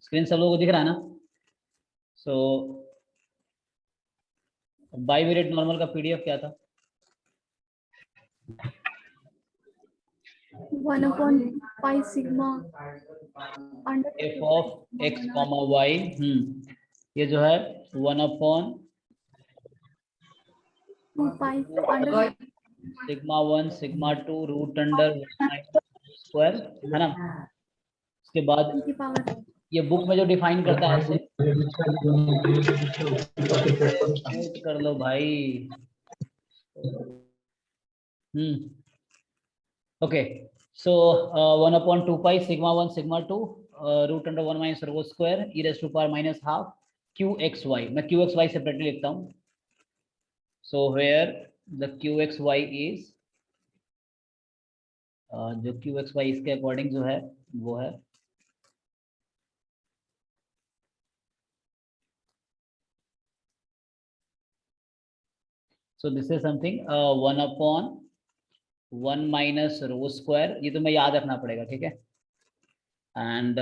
Screen सब लोगों को दिख रहा है ना? सो बाइवेरिएट नॉर्मल का पीडीएफ क्या था? 1/pi sigma f of x comma y, ये जो है 1/2 pi under sigma 1 sigma 2 root under square, है ना? उसके बाद की पावर ये बुक में जो डिफाइन करता है ऐसे, वेट कर लो भाई। Okay, so 1/2 pi sigma 1 sigma 2 root under 1 minus rho square e raise to power minus half Q x y. मैं क्यू एक्स वाई सेपरेटली लिखता हूँ। So where the Q x Y is, जो Q x y इसके according जो है वो है so this is something 1/1 minus rho square, ये तुम्हें याद रखना पड़ेगा, ठीक है? And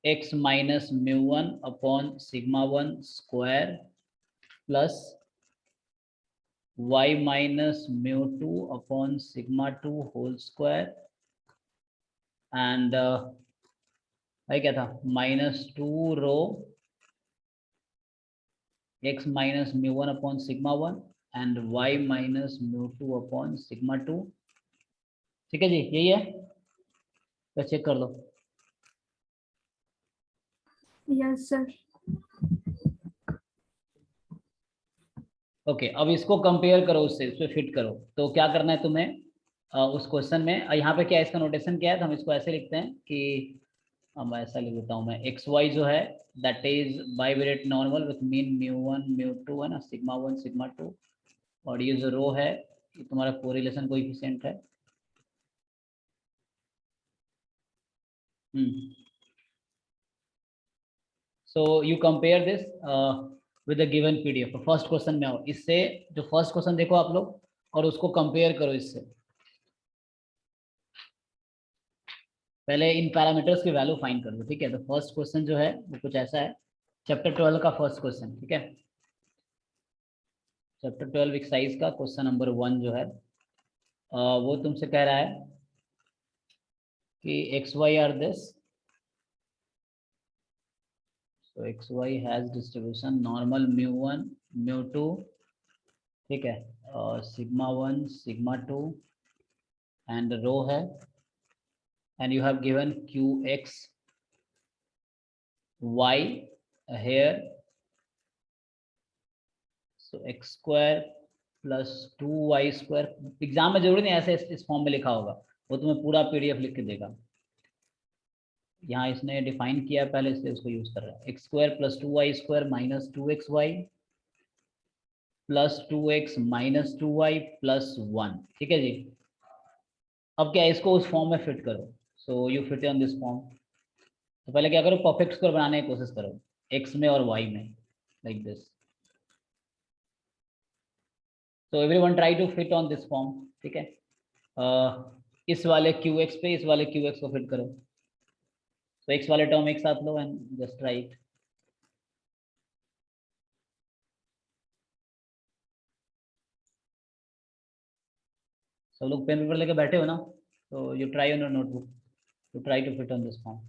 x minus mu 1 upon sigma 1 square plus y minus mu 2 upon sigma 2 whole square and भाई क्या था, -2 rho x minus mu 1 upon sigma 1 and y minus mu 2 upon sigma 2। ठीक है जी, यही है, तो चेक कर लो। yes sir ओके, अब इसको कंपेयर करो उससे, उससे फिट करो। तो क्या करना है तुम्हें उस क्वेश्चन में, यहाँ पे क्या इसका नोटेशन क्या है, तो हम इसको ऐसे लिखते हैं कि हम ऐसा लिख देता हूँ मैं, एक्स वाई जो है that is bivariate normal with mean mu 1 mu 2, है ना, सिग्मा 1 सिग्मा 2, और ये जो रो है ये तुम्हारा कोरिलेशन कोएफिशिएंट है। So you compare this with the given PDF. First question में आओ, इससे जो फर्स्ट क्वेश्चन देखो आप लोग और उसको कंपेयर करो इससे। पहले इन पैरामीटर्स की वैल्यू फाइंड कर लो, ठीक है? तो फर्स्ट क्वेश्चन जो है वो कुछ ऐसा है, चैप्टर 12 का फर्स्ट क्वेश्चन, ठीक है? चैप्टर 12 एक्सरसाइज का क्वेश्चन नंबर 1 जो है वो तुमसे कह रहा है कि x y are this, so x y has distribution normal mu 1 mu 2, ठीक है, सिग्मा 1 सिग्मा 2 एंड रो है, and you have given qx y here, so x square plus 2y square। Exam में जरूरी नहीं ऐसे इस फॉर्म में लिखा होगा, वो तुम्हें पूरा पीडीएफ लिख के देगा। यहाँ इसने डिफाइन किया पहले, इसलिए उसको यूज कर रहा है। X square plus 2y square minus 2xy plus 2x minus 2y plus 1, ठीक है जी? अब क्या है, इसको उस फॉर्म में फिट करो। So you fit on this form. तो पहले क्या करो, परफेक्ट स्क्वायर बनाने की कोशिश करो x में और y में, like this. So everyone try to fit on this form, ठीक है? इस वाले qx पे इस वाले qx को फिट करो। तो x वाले टर्म एक साथ लो एंड जस्ट राइट। सब लोग पेन पेपर लेके बैठे हो ना? तो you try on your notebook to try to fit on this form.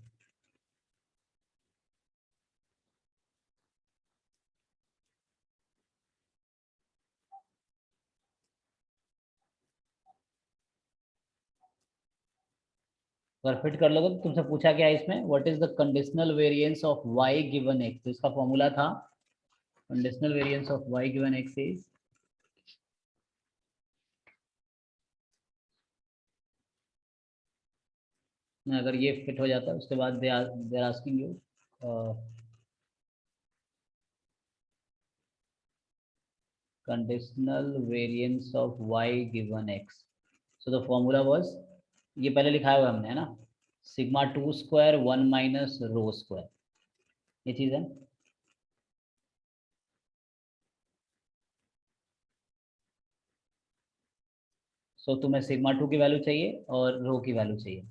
अगर फिट कर लोगे तो तुमसे पूछा क्या है इसमें, what is the conditional variance of y given x। तो इसका फॉर्मूला था conditional variance of y given x is, अगर ये फिट हो जाता है उसके बाद they are asking you conditional variance of y given x। so the formula was, ये पहले लिखा हुआ हमने, है ना, sigma 2 square 1 minus rho square, ये चीज है। सो तुम्हें सिग्मा 2 की वैल्यू चाहिए और रो की वैल्यू चाहिए।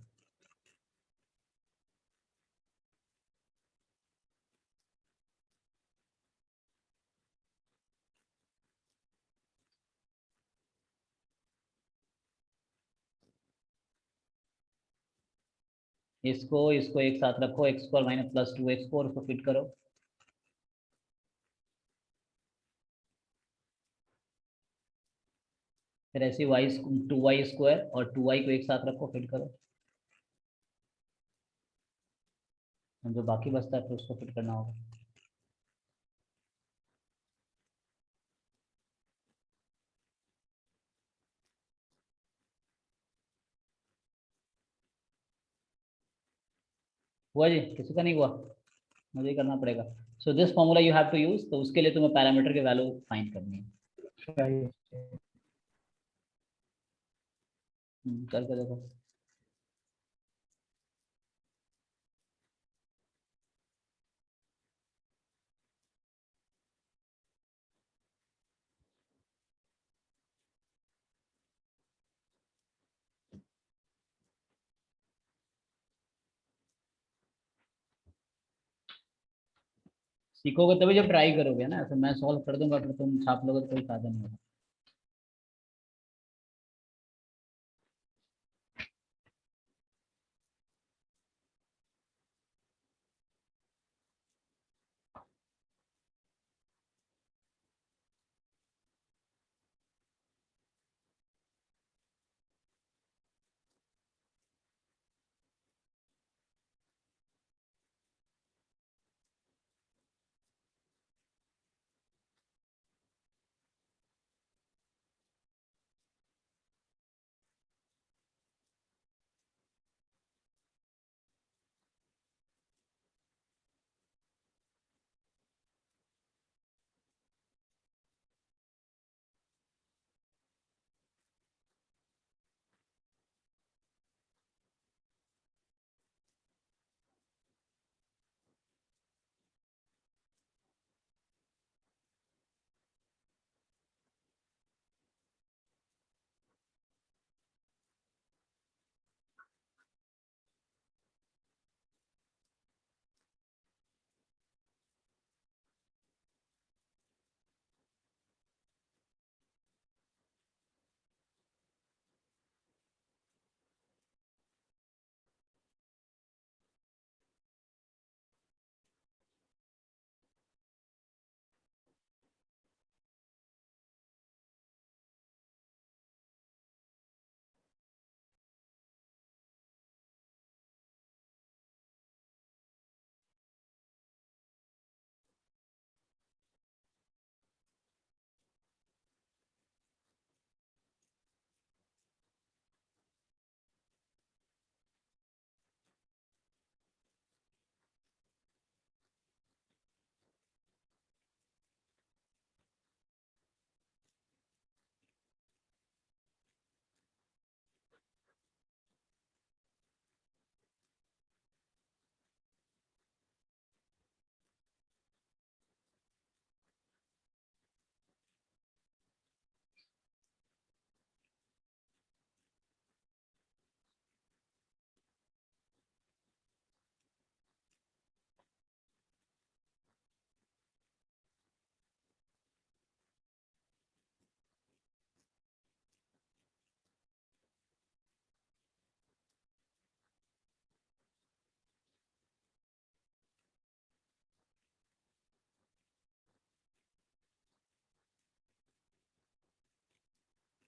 इसको इसको एक साथ रखो, x square minus plus 2x4, उसको फिट करो। फिर ऐसे वाई 2y² और 2y को एक साथ रखो, फिट करो। जो बाकी बचता है फिर उसको फिट करना होगा। हुआ जी? किसी का नहीं हुआ? मुझे ही करना पड़ेगा। So this formula you have to use, तो उसके लिए तुम्हें पैरामीटर की वैल्यू फाइंड करनी है। करके देखो। सीखोगे तभी जब ट्राई करोगे ना, ऐसे मैं सॉल्व कर दूंगा फिर तुम छाप लोगे तो कोई फायदा नहीं होगा।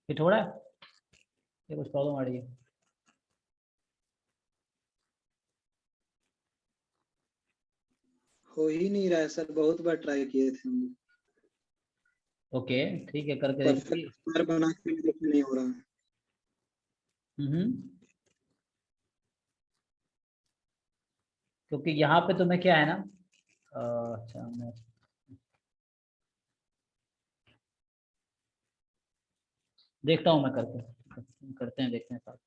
फिट हो रहा है? ये कुछ प्रॉब्लम आ रही है? हो ही नहीं रहा है सर, बहुत बार ट्राई किए थे हम। ओके, ठीक है, करके देखिए। परफेक्ट स्क्वायर बना के भी देखिए नहीं हो रहा। हम्म। क्योंकि यहाँ पे तुम्हें क्या है ना, अच्छा मैं देखता हूँ, मैं करके करते हैं, देखते हैं साथ।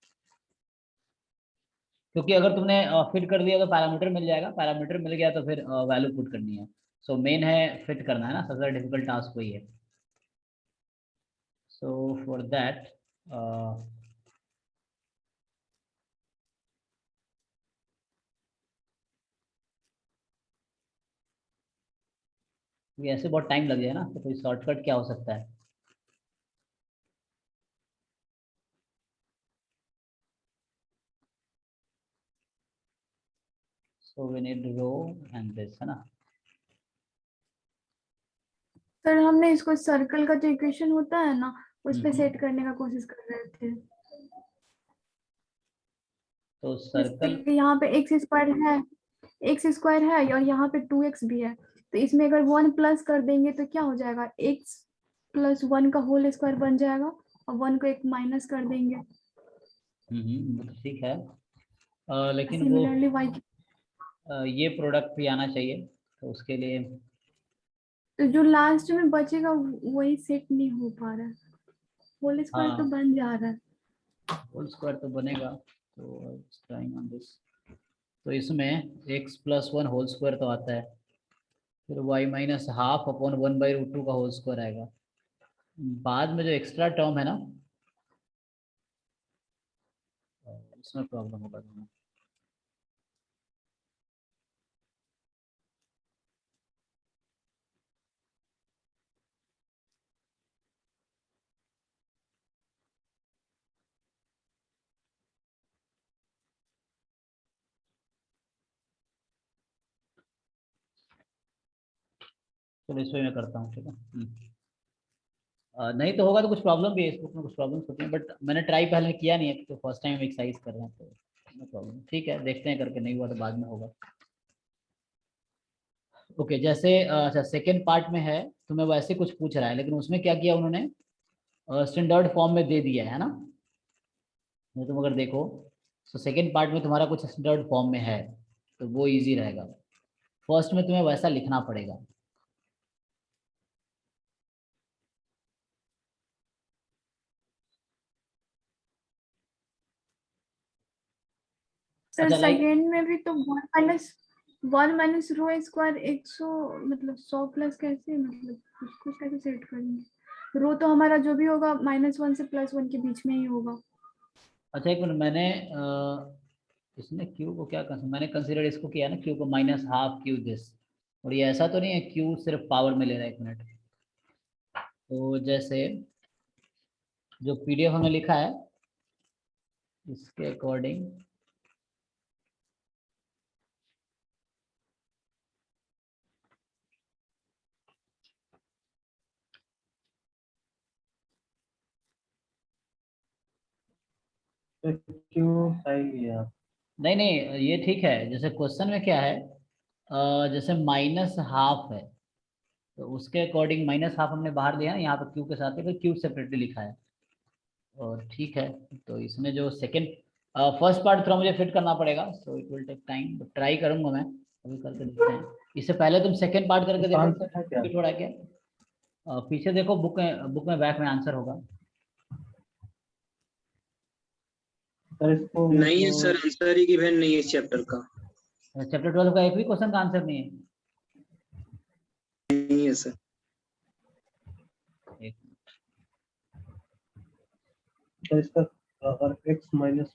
क्योंकि अगर तुमने फिट कर दिया तो पैरामीटर मिल जाएगा, पैरामीटर मिल गया तो फिर वैल्यू पुट करनी है। सो मेन है फिट करना है ना, सबसे डिफिकल्ट टास्क वही है। सो फॉर दैट ऐसे बहुत टाइम लग जाए ना, तो कोई शॉर्टकट क्या हो सकता है? So we need row and this, है ना? सर हमने इसको सर्कल का जो इक्वेशन होता है ना उस पे हम्म। सेट करने का कोशिश कर रहे थे। तो जैसे सर्कल, कि यहाँ पे एक्स स्क्वायर है और यहाँ पे 2x भी है, तो इसमें अगर 1 प्लस कर देंगे तो क्या हो जाएगा, x प्लस 1 का होल स्क्वायर बन जाएगा और 1 को एक माइनस कर देंगे। वो तो ठीक है, लेकिन वो सिमिलरली y की, ये प्रोडक्ट भी आना चाहिए, तो उसके लिए तो जो लास्ट में बचेगा वही सेट नहीं हो पा रहा है, होल स्क्वायर तो हाँ बन जा रहा है। होल स्क्वायर तो बनेगा, तो ट्राइंग ऑन दिस। तो इसमें x प्लस 1 होल स्क्वायर तो आता है, फिर y माइनस हाफ अपॉन 1/√2 का होल स्क्वायर आएगा। बाद में जो एक्स्ट्रा टर्म है ना, इसमें प्रॉब्लम होगा तुम्हें। चलो इसमें मैं करता हूँ, ठीक है। नहीं तो होगा तो कुछ प्रॉब्लम भी है, इस बुक में कुछ प्रॉब्लम्स होती हैं, बट मैंने ट्राई पहले किया नहीं है, तो फर्स्ट टाइम एक्सरसाइज कर रहे हैं, तो नो प्रॉब्लम, ठीक है, देखते हैं करके, नहीं हुआ तो बाद में होगा। ओके, जैसे अच्छा सेकेंड पार्ट में है, तो मैं वैसे कुछ पूछ रहा है, लेकिन उसमें क्या किया उन्होंने, स्टैंडर्ड फॉर्म में दे दिया है ना। नहीं तुम अगर देखो, तो सेकेंड पार्ट में तुम्हारा कुछ स्टैंडर्ड फॉर्म में है, तो वो इजी रहेगा। फर्स्ट में तुम्हें वैसा लिखना पड़ेगा। सर अच्छा लाइक, सेकेंड में भी तो 1 माइनस रो स्क्वायर 100 मतलब 100 प्लस कैसे, मतलब उसको कैसे सेट करेंगे, रो तो हमारा जो भी होगा -1 से +1 के बीच में ही होगा। अच्छा एक मिनट, मैंने इसमें क्यू को क्या मैंने कंसिडर इसको किया ना, क्यू को माइनस हाफ क्यू दिस, और ये ऐसा तो नहीं है क्यू सिर्फ पावर में ले रहा है, एक मिनट। तो जैसे जो पीडीएफ हमने लिखा है इसके अकॉर्डिंग, क्यों साइन लिया? नहीं नहीं ये ठीक है, जैसे क्वेश्चन में क्या है, जैसे माइनस हाफ है, तो उसके अकॉर्डिंग माइनस हाफ हमने बाहर लिया है, यहाँ पे क्यू के साथ है, क्यू सेपरेटली लिखा है, और ठीक है। तो इसमें जो सेकंड फर्स्ट पार्ट थोड़ा मुझे फिट करना पड़ेगा, so it will take time, but try करूंगा मैं, अभी करके देखते हैं। इससे पहले तुम सेकंड पार्ट करके इसका देखो, आंसर है क्या? फिट हो रहा है क्या। पीछे देखो, बुक में बैक में आंसर होगा। सर इसको नहीं है सर, आंसर ही गिवन नहीं है इस चैप्टर का। चैप्टर 12 का एक भी क्वेश्चन का आंसर नहीं है। नहीं है सर। एक सर इसका अगर x माइनस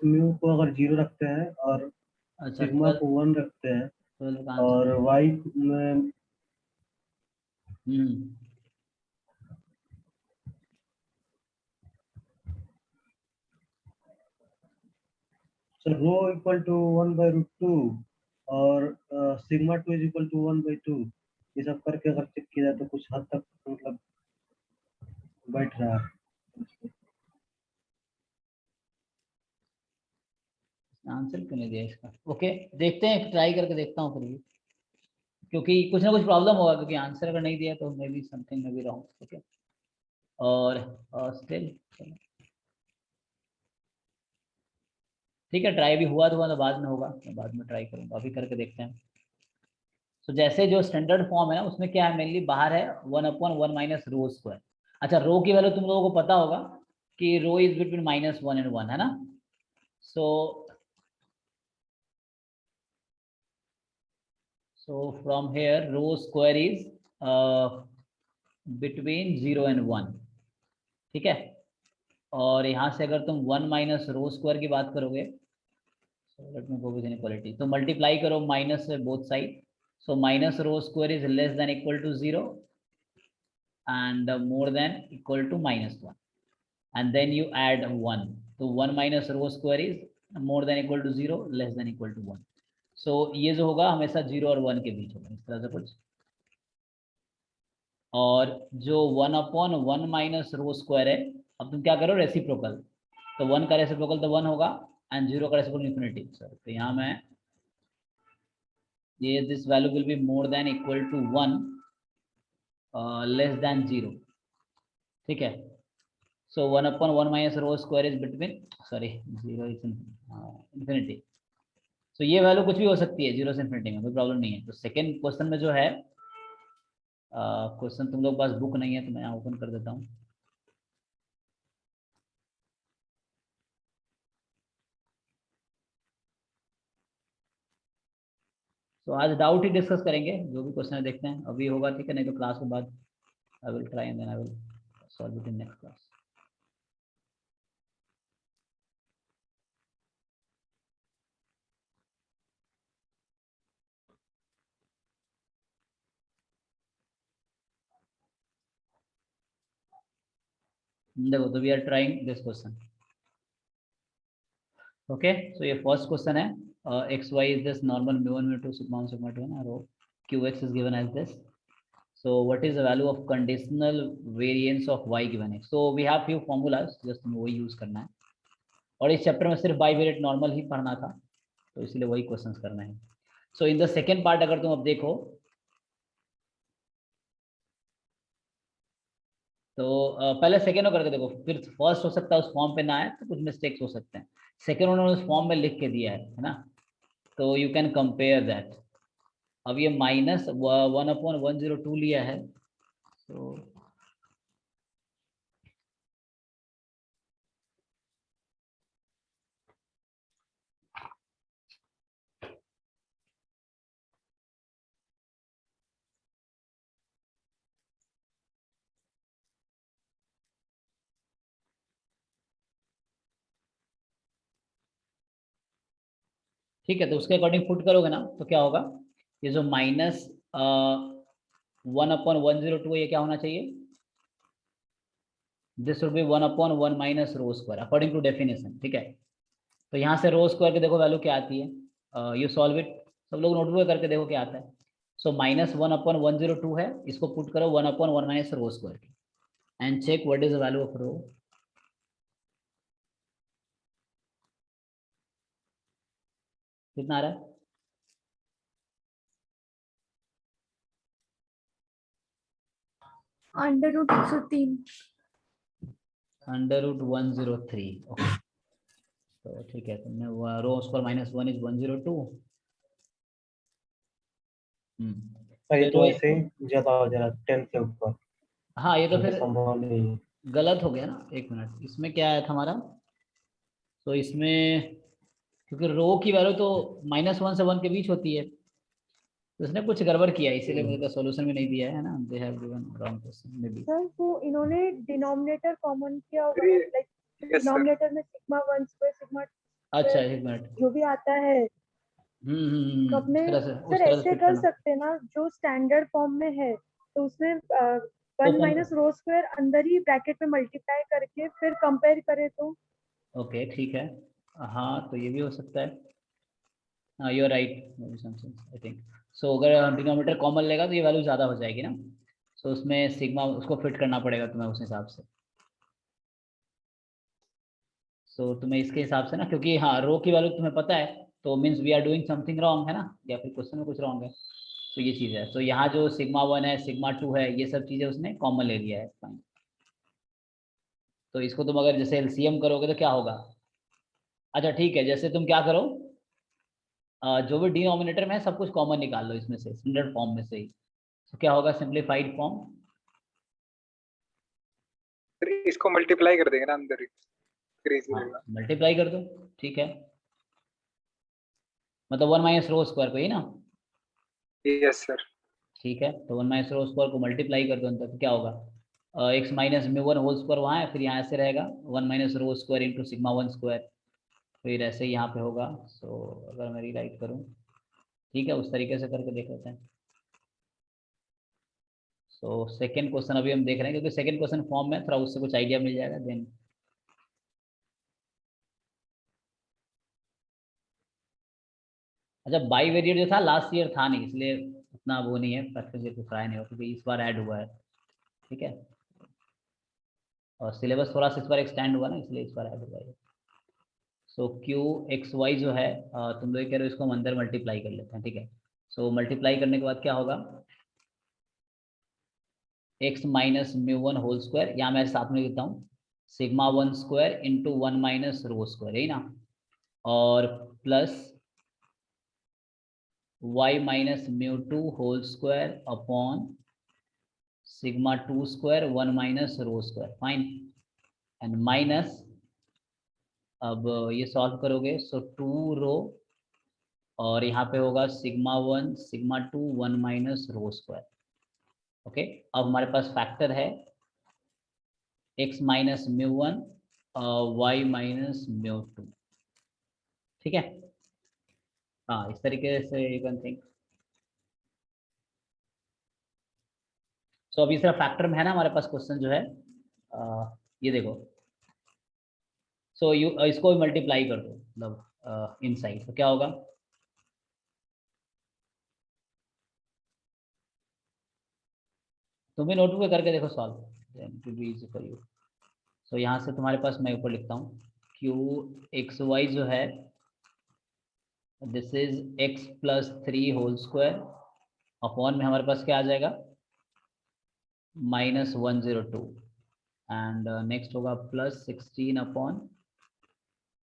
म्यू को अगर 0 रखते हैं और अच्छा सिग्मा को 1 रखते हैं 12 का आंसर, और y में सर रो इक्वल टू 1/√2 और सिग्मा 2 इज इक्वल टू 1/2, ये सब करके अगर चेक किया जाए तो कुछ हद तक मतलब बैठ रहा है। आंसर क्यों नहीं दिया इसका। ओके देखते हैं, ट्राई करके देखता हूँ फिर भी, क्योंकि कुछ ना कुछ प्रॉब्लम होगा, क्योंकि आंसर अगर नहीं दिया तो may be something may be wrong. Okay, और स्टिल ठीक है, ट्राई भी हुआ तो बाद में होगा, मैं बाद में ट्राई करूंगा, अभी करके देखते हैं। तो जैसे जो स्टैंडर्ड फॉर्म है ना, उसमें क्या है, मेनली बाहर है 1/1 माइनस रो स्क्वायर। अच्छा रो की वैल्यू तुम लोगों को पता होगा कि रो इज बिटवीन -1 and 1, है ना। So from here rho square is between 0 and 1, ठीक है। और यहाँ से अगर तुम 1 माइनस रो स्क्वायर की बात करोगे, let me go with inequality, तो मल्टीप्लाई करो माइनस से both side, so minus rho square is less than equal to 0 and more than equal to -1, and then you add 1, so 1 minus rho square is more than equal to 0 less than equal to 1। So ये जो होगा हमेशा 0 और 1 के बीच होगा, इस तरह से कुछ। और जो 1/1 माइनस रो स्क्वायर है, अब तुम क्या करो रेसिप्रोकल, तो 1 का रेसिप्रोकल तो 1 होगा एंड 0 का रेसिप्रोकल इन्फिनिटी। तो यहाँ मैं ये this value will be more than equal to 1 less than 0, ठीक है। So 1/1 minus rho square is between, sorry 0 is infinity. तो ये वैल्यू कुछ भी हो सकती है 0 से इन्फिनिटी में, कोई प्रॉब्लम नहीं है। तो सेकेंड क्वेश्चन में जो है, क्वेश्चन तुम लोग पास बुक नहीं है तो मैं यहाँ ओपन कर देता हूँ। तो आज डाउट ही डिस्कस करेंगे, जो भी क्वेश्चन है देखते हैं अभी होगा, ठीक है, नहीं तो क्लास के बाद I will try and then I will solve it in next class. देखो, तो we are trying this question, okay. So ये फर्स्ट क्वेश्चन है, X Y is this normal mu1 mu2 sigma 1 sigma 2 है ना, रो qx is given as this. So what is the value of conditional variance of y given x? So we have few formulas, just तुम्हें वही use करना है, और इस chapter में सिर्फ बाइवेरिएट नॉर्मल ही पढ़ना था, तो इसलिए वही क्वेश्चंस करना है। So in the second part अगर तुम अब देखो तो पहले सेकेंड करके देखो, फिर फर्स्ट हो सकता है उस फॉर्म पे ना आए तो कुछ मिस्टेक्स हो सकते हैं। सेकेंड उन्होंने उस फॉर्म में लिख के दिया है ना, तो यू कैन कंपेयर दैट। अब ये -1/102 लिया है, तो ठीक है, तो उसके अकॉर्डिंग पुट करोगे ना तो क्या होगा, ये जो -1/102 है, ये क्या होना चाहिए, this will be 1/1 minus rho square according to definition, ठीक है। तो यहाँ से रो स्क्वायर के देखो वैल्यू क्या आती है, यू सॉल्व इट, सब लोग नोटबुक करके देखो क्या आता है। सो -1/102 है, इसको पुट करो 1/1 माइनस रो स्क्वायर की and check what is the value of rho. कितना आ रहा है, √103। √103, ओके। तो ठीक है, तुमने रो स्क्वायर -1 इज 102। ये तो चलो ऐसे ही ज्यादा हो जा रहा है 10 से ऊपर, हाँ, ये तो ये फिर संभव नहीं है। गलत हो गया ना, एक मिनट, इसमें क्या आया था हमारा, तो इसमें क्योंकि रो की वैल्यू तो -1 से 1 के बीच होती है, तो उसने कुछ गड़बड़ किया, इसीलिए मुझे तो सॉल्यूशन भी नहीं दिया है ना, they have given wrong question may be. Sir वो इन्होंने डिनोमिनेटर कॉमन किया होगा, लाइक डिनोमिनेटर में सिग्मा 1 स्क्वायर सिग्मा अच्छा, एक मिनट, जो भी आता है, तो अपने उस सर तरह से ऐसे फिट कर करना। सकते हैं ना, जो स्टैंडर्ड फॉर्म में है तो उसमें 1 ओपन, माइनस रो स्क्वायर अंदर ही ब्रैकेट में मल्टीप्लाई करके फिर कंपेयर करें तो। ओके ठीक है, हाँ तो ये भी हो सकता है, हाँ you are right, I think. So अगर डिनोमिनेटर कॉमन लेगा तो ये वैल्यू ज़्यादा हो जाएगी ना, सो उसमें सिग्मा उसको फिट करना पड़ेगा तुम्हें उस हिसाब से। सो तुम्हें इसके हिसाब से ना, क्योंकि हाँ रो की वैल्यू तुम्हें पता है, तो means we are doing something wrong है ना, या फिर क्वेश्चन में कुछ रॉन्ग है, तो ये चीज़ है। तो यहाँ जो सिग्मा 1 है सिग्मा 2 है, ये सब चीज़ें उसने कॉमन ले लिया है, फाइन। तो इसको तुम अगर जैसे एलसीएम करोगे तो क्या होगा, अच्छा ठीक है, जैसे तुम क्या करो, जो भी डिनोमिनेटर में है सब कुछ कॉमन निकाल लो इसमें से, स्टैंडर्ड फॉर्म में से ही, तो क्या होगा सिंप्लीफाइड फॉर्म, फिर इसको मल्टीप्लाई कर देंगे ना अंदर ही, फिर इजी रहेगा। मल्टीप्लाई कर दो, ठीक है, मतलब 1 माइनस रो स्क्वायर को ही ना, यस सर। ठीक है। तो 1 माइनस रो स्क्वायर को मल्टीप्लाई कर दो अंदर, तो क्या होगा, एक्स माइनस म्यू1 होल स्क्वायर वहाँ है, फिर यहाँ से रहेगा 1 minus rho square into sigma 1 square, फिर ऐसे ही यहाँ पे होगा। सो अगर मैं रीराइट करूँ, ठीक है, उस तरीके से करके देख लेते हैं। सो सेकेंड क्वेश्चन अभी हम देख रहे हैं, क्योंकि सेकेंड क्वेश्चन फॉर्म में थोड़ा उससे कुछ आइडिया मिल जाएगा देन। अच्छा बाई वेरिएट जो था लास्ट ईयर था नहीं, इसलिए उतना वो नहीं है, फैक्टर को ट्राई नहीं हो क्योंकि इस बार ऐड हुआ है, ठीक है। और सिलेबस थोड़ा सा इस बार एक्सटेंड हुआ ना, इसलिए इस बार ऐड हुआ है। सो क्यू एक्स वाई जो है तुम लोग कह रहे हो इसको हम अंदर मल्टीप्लाई कर लेते हैं, ठीक है। सो मल्टीप्लाई करने के बाद क्या होगा, x minus mu one whole square, यहाँ मैं साथ में लिखता हूँ sigma one square into one minus rho square, यही ना, और plus y minus mu two whole square upon sigma two square one minus rho square, fine, and minus, अब ये सॉल्व करोगे सो टू रो, और यहाँ पे होगा sigma one sigma two one minus rho square, okay. अब हमारे पास फैक्टर है x minus mu one y minus mu two, ठीक है। हाँ इस तरीके से यू कैन थिंक। सो अभी सिर्फ फैक्टर में है ना हमारे पास क्वेश्चन जो है, ये देखो, सो यू इसको मल्टीप्लाई कर दो, मतलब इनसाइड, तो क्या होगा, तुम भी नोटबुक पे करके देखो solve, to be easy for you. So यहाँ से तुम्हारे पास मैं ऊपर लिखता हूँ क्यू एक्स वाई जो है this is x plus three whole square upon में हमारे पास क्या आ जाएगा माइनस 102, एंड नेक्स्ट होगा प्लस 16 अपॉन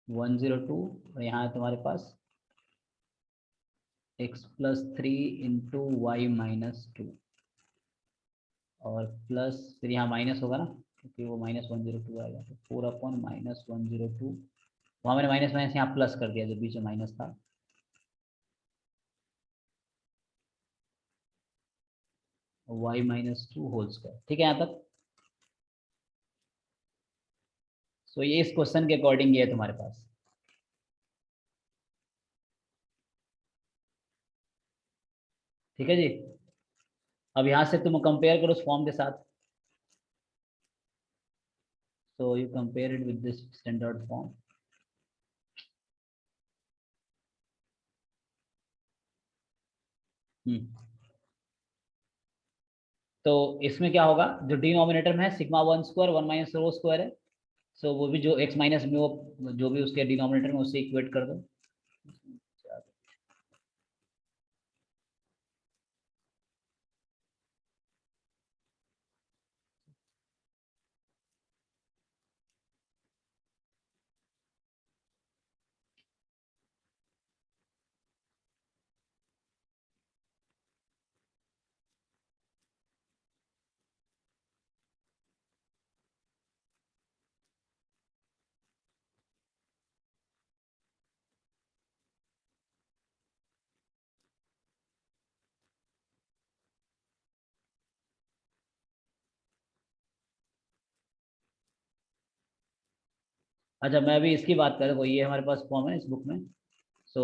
102, और यहाँ है तुम्हारे पास x plus three into Y minus two, और प्लस फिर यहाँ माइनस होगा ना क्योंकि वो माइनस 102 आएगा, तो 4 अपॉन माइनस 102, वहाँ मैंने माइनस माइनस यहाँ प्लस कर दिया जो बीच में माइनस था, y minus two whole square, ठीक है यहाँ तक। सो ये इस क्वेश्चन के अकॉर्डिंग ये है तुम्हारे पास, ठीक है जी। अब यहाँ से तुम कंपेयर करो उस फॉर्म के साथ, so you compare it with this standard form, तो इसमें क्या होगा, जो डिनोमिनेटर में है sigma one square one minus rho square है, सो वो भी जो x माइनस म्यू जो भी उसके डिनोमिनेटर में उससे इक्वेट कर दो। अच्छा मैं अभी इसकी बात कर रहा हूँ, ये हमारे पास फॉर्म है इस बुक में, so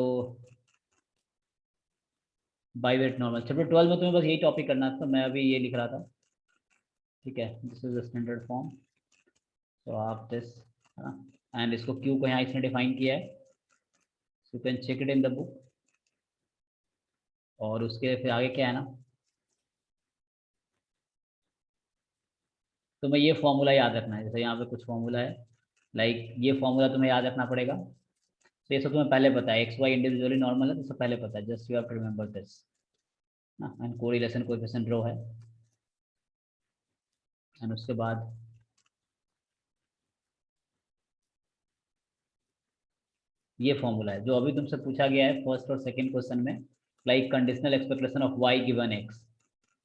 by wait normal chapter 12 में तुम्हें बस यही टॉपिक करना था, तो मैं अभी ये लिख रहा था, ठीक है, this is the standard form, तो आप दिस है ना, एंड इसको क्यू को यहाँ इसने डिफाइन किया है, you can check it in the book, और उसके फिर आगे क्या है ना, तो मैं ये फॉर्मूला याद रखना है, जैसे यहाँ पे कुछ फॉर्मूला है, लाइक ये फॉर्मूला तुम्हें याद रखना पड़ेगा, तो ये सब तुम्हें पहले पता है, एक्स वाई इंडिविजुअली नॉर्मल है तो सब पहले पता है, just you have to remember this ना, एंड कोरिलेशन कोएफिशिएंट रो है, एंड उसके बाद ये फॉर्मूला है जो अभी तुमसे पूछा गया है फर्स्ट और सेकंड क्वेश्चन में, like conditional expectation of y given x,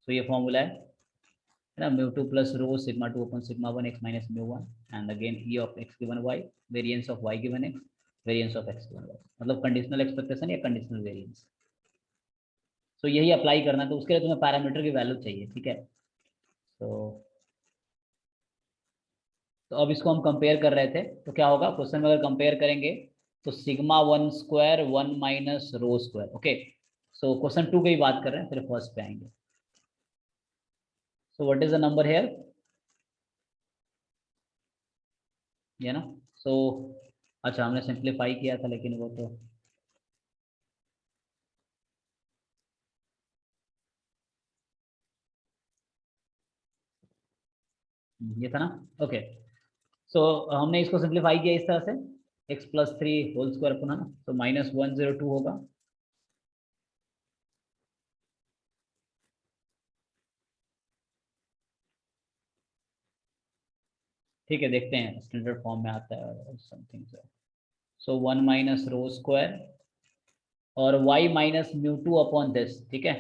तो ये फॉर्मूला है ना, mu two plus rho sigma two upon sigma one x minus mu one, and again E of x given y, variance of y given x, variance of x given y, मतलब conditional expectation या conditional variance, तो यही apply करना है, तो उसके लिए तुम्हें पैरामीटर की वैल्यू चाहिए, ठीक है। तो अब इसको हम कंपेयर कर रहे थे, तो क्या होगा क्वेश्चन में अगर कंपेयर करेंगे तो sigma one square one minus rho square, okay. So question two की बात कर रहे हैं, फिर फर्स्ट पे आएंगे। So what is the number here, ये ना, सो अच्छा हमने सिंप्लीफाई किया था लेकिन वो तो ये था ना, ओके। सो हमने इसको सिंप्लीफाई किया इस तरह से, x प्लस 3 होल स्क्वायर पुनः ना, तो -102 होगा। ठीक है, देखते हैं स्टैंडर्ड फॉर्म में आता है और समथिंग से। सो 1 माइनस रो स्क्वायर और y minus mu two upon this, ठीक है।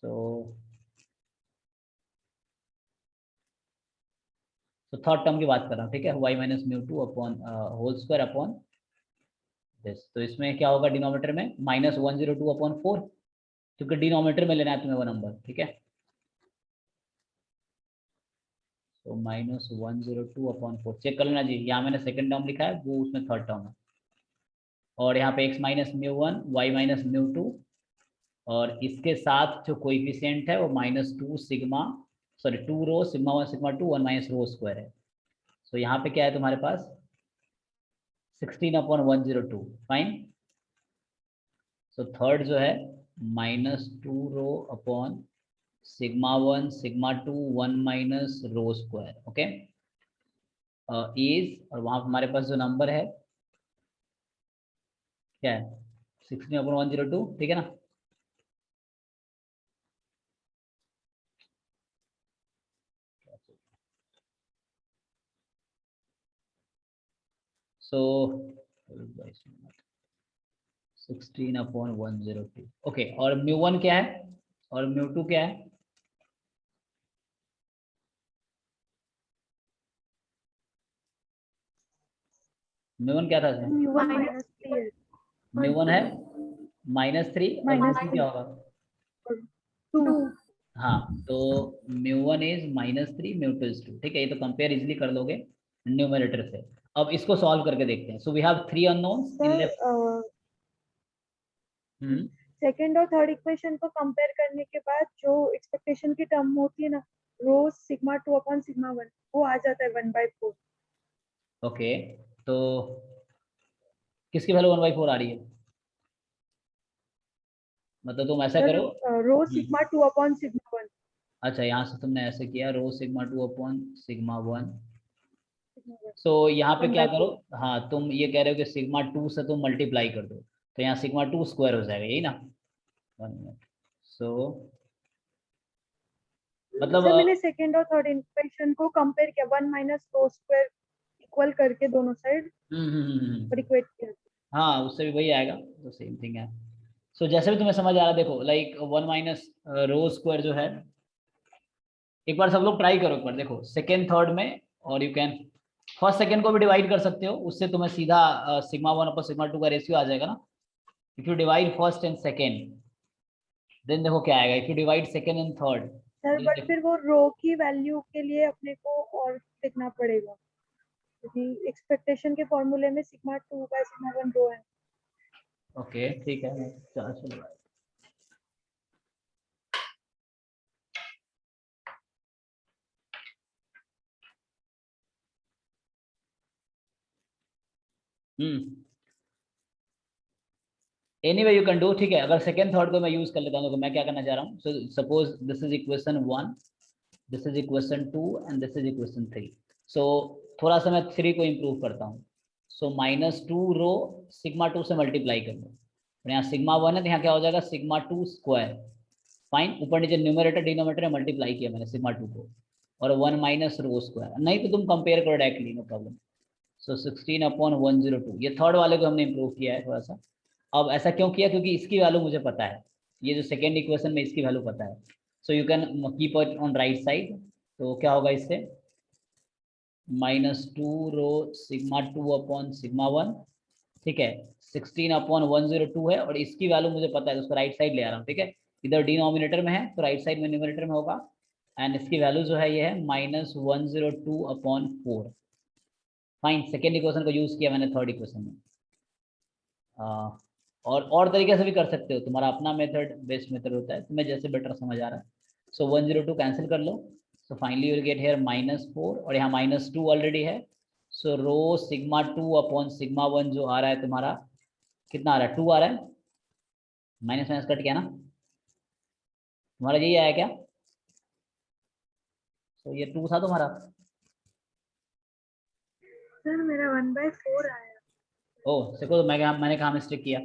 तो थर्ड टर्म की बात कर रहा हूँ, ठीक है, y minus mu two upon whole square upon this. तो इसमें क्या होगा डिनोमिनेटर में, -102 अपॉन 4, क्योंकि डिनोमिनेटर में लेना है तुम्हें वो नंबर, ठीक है। तो -102 अपॉन 4 चेक कर लेना जी, यहाँ मैंने सेकंड टर्म लिखा है, वो उसमें थर्ड टर्म है। और यहाँ पे x minus mu 1, y minus mu 2, और इसके साथ जो कोइफिशिएंट है वो -2 sigma, sorry 2 rho sigma 1 sigma 2 1 minus rho square है। तो यहाँ पे क्या है तुम्हारे पास 16/102, फाइन। सो थर्ड जो है -2 rho upon sigma 1 sigma 2 1 minus rho square, okay is, और वहां हमारे पास जो नंबर है क्या है 16/102, ठीक है ना। सो 16/102, ओके। और म्यू 1 क्या है और म्यू 2 क्या है, म्यू 1 क्या था इसमें, म्यू 1 -3 है, म्यू 1 है -3 और म्यू 2 क्या होगा 2। हाँ, तो म्यू 1 इज -3 म्यू 2 इज 2, ठीक है। ये तो कंपेयर इजिली कर लोगे न्यूमरेटर से। अब इसको सॉल्व करके देखते हैं। So we have 3 unknowns in left. Second और थर्ड इक्वेशन को कंपेयर करने के बाद जो एक्सपेक्टेशन की टर्म होती है ना, रो सिग्मा 2 अपॉन सिग्मा 1, वो आ जाता है 1/4। ओके, तो किसकी वैल्यू 1/4 आ रही है, मतलब तुम ऐसा करो। रो सिग्मा 2 अपॉन सिग्मा 1। अच्छा, यहाँ से तुमने ऐसे किया रो सिग्मा 2 अपॉन सिग्मा 1। सो यहाँ पे क्या करो, हाँ तुम ये कह रहे हो कि सिग्मा 2 से तुम मल्टीप्लाई कर दो, तो यहाँ सिग्मा 2 स्क्वायर हो जाएगा, यही ना। 1 मिनट। सो मतलब सर मैंने सेकंड और थर्ड इक्वेशन को कंपेयर किया, 1 माइनस रो स्क्वायर इक्वल करके दोनों साइड और इक्वेट किया। हाँ, उससे भी वही आएगा, तो सेम थिंग है। सो जैसे भी तुम्हें समझ आ रहा है, देखो लाइक 1 माइनस रो स्क्वायर जो है, एक बार सब लोग ट्राई करो, एक बार देखो सेकेंड थर्ड में, और यू कैन फर्स्ट सेकेंड को भी डिवाइड कर सकते हो, उससे तुम्हें सीधा सिग्मा 1 अपॉन सिग्मा 2 का रेशियो आ जाएगा ना। If you divide first and second, then देखो क्या आएगा, if you divide second and third. Sir but फिर वो रो की वैल्यू के लिए अपने को और लिखना पड़ेगा, क्योंकि एक्सपेक्टेशन के फॉर्मूले में सिग्मा 2 बाय सिग्मा 1 रो है। ओके ठीक है, चलो एनीवे यू कैन डू, ठीक है। अगर सेकेंड थर्ड को मैं यूज कर लेता हूँ, तो मैं क्या करना चाह रहा हूँ, so suppose this is equation 1, this is equation 2 and this is equation 3। सो थोड़ा सा मैं 3 को इम्प्रूव करता हूँ। सो -2 रो सिग्मा 2 से मल्टीप्लाई कर दो, तो यहाँ सिग्मा 1 है, तो यहाँ क्या हो जाएगा सिग्मा 2 स्क्वायर, फाइन। ऊपर नीचे न्यूमरेटर डिनोमिनेटर में मल्टीप्लाई किया मैंने सिग्मा 2 को, और 1 माइनस रो स्क्वायर, नहीं तो तुम कंपेयर करो डायरेक्टली, नो प्रॉब्लम। सो 16/102, ये थर्ड वाले को हमने इम्प्रूव किया है थोड़ा सा। अब ऐसा क्यों किया, क्योंकि इसकी वैल्यू मुझे पता है, ये जो सेकेंड इक्वेशन में इसकी वैल्यू पता है। सो you can keep it on right side. तो क्या होगा इससे, -2 रो सिग्मा 2 अपॉन सिग्मा 1, ठीक है। 16/102 है, और इसकी वैल्यू मुझे पता है, उसको राइट साइड ले आ रहा हूँ, ठीक है। इधर डिनोमिनेटर में है तो राइट साइड में न्यूमरेटर में होगा, एंड इसकी वैल्यू जो है ये है -102/4, फाइन। सेकेंड इक्वेशन को यूज किया मैंने थर्ड इक्वेशन में। और तरीके से भी कर सकते हो, तुम्हारा अपना मेथड बेस्ट मेथड होता है, तुम्हें जैसे बेटर समझ आ रहा है। सो 102 कैंसिल कर लो, so finally you will get here -4, और यहाँ -2 ऑलरेडी है। So rho sigma 2 upon sigma 1 जो आ रहा है तुम्हारा, कितना आ रहा है 2 आ रहा है, माइनस माइनस कट गया ना, तुम्हारा यही आया क्या, तो ये 2 था तुम्हारा, सर मेरा 1/4 आया। ओ देखो, तो मैंने कहा मिस्टेक किया।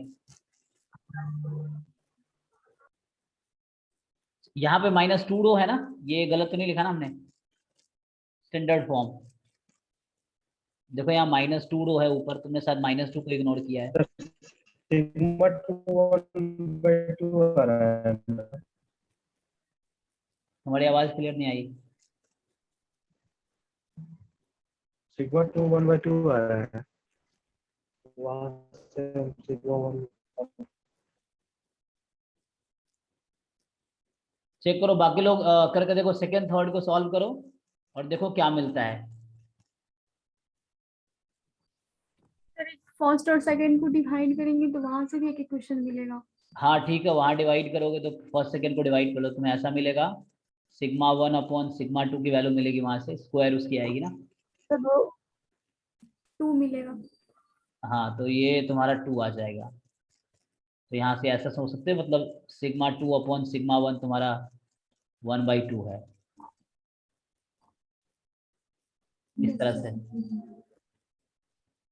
यहाँ पे -2 रो है ना, ये गलत तो नहीं लिखा ना हमने, स्टैंडर्ड फॉर्म। देखो यहाँ -2 रो है ऊपर, तुमने शायद -2 को इग्नोर किया है। सिग्मा 2 1/2 आ रहा है। हमारी आवाज क्लियर नहीं आई। सिग्मा 2 1/2 आ रहा है, वहां से सिग्मा 1 चेक करो, बाकी लोग करके देखो, सेकेंड थर्ड को सॉल्व करो और देखो क्या मिलता है। फर्स्ट और सेकंड को डिवाइड करेंगे तो वहां से भी एक इक्वेशन मिलेगा। हाँ ठीक है, वहाँ डिवाइड करोगे तो फर्स्ट सेकेंड को डिवाइड कर लो, तुम्हें ऐसा मिलेगा σ1/σ2 की वैल्यू मिलेगी, वहां से स्क्वायर उसकी आएगी ना। तब वो 2 मिलेगा। हाँ तो ये तुम्हारा 2 आ जाएगा। तो यहाँ से ऐसा सोच सकते हैं, मतलब σ2/σ1 तुम्हारा 1/2 है, इस तरह से।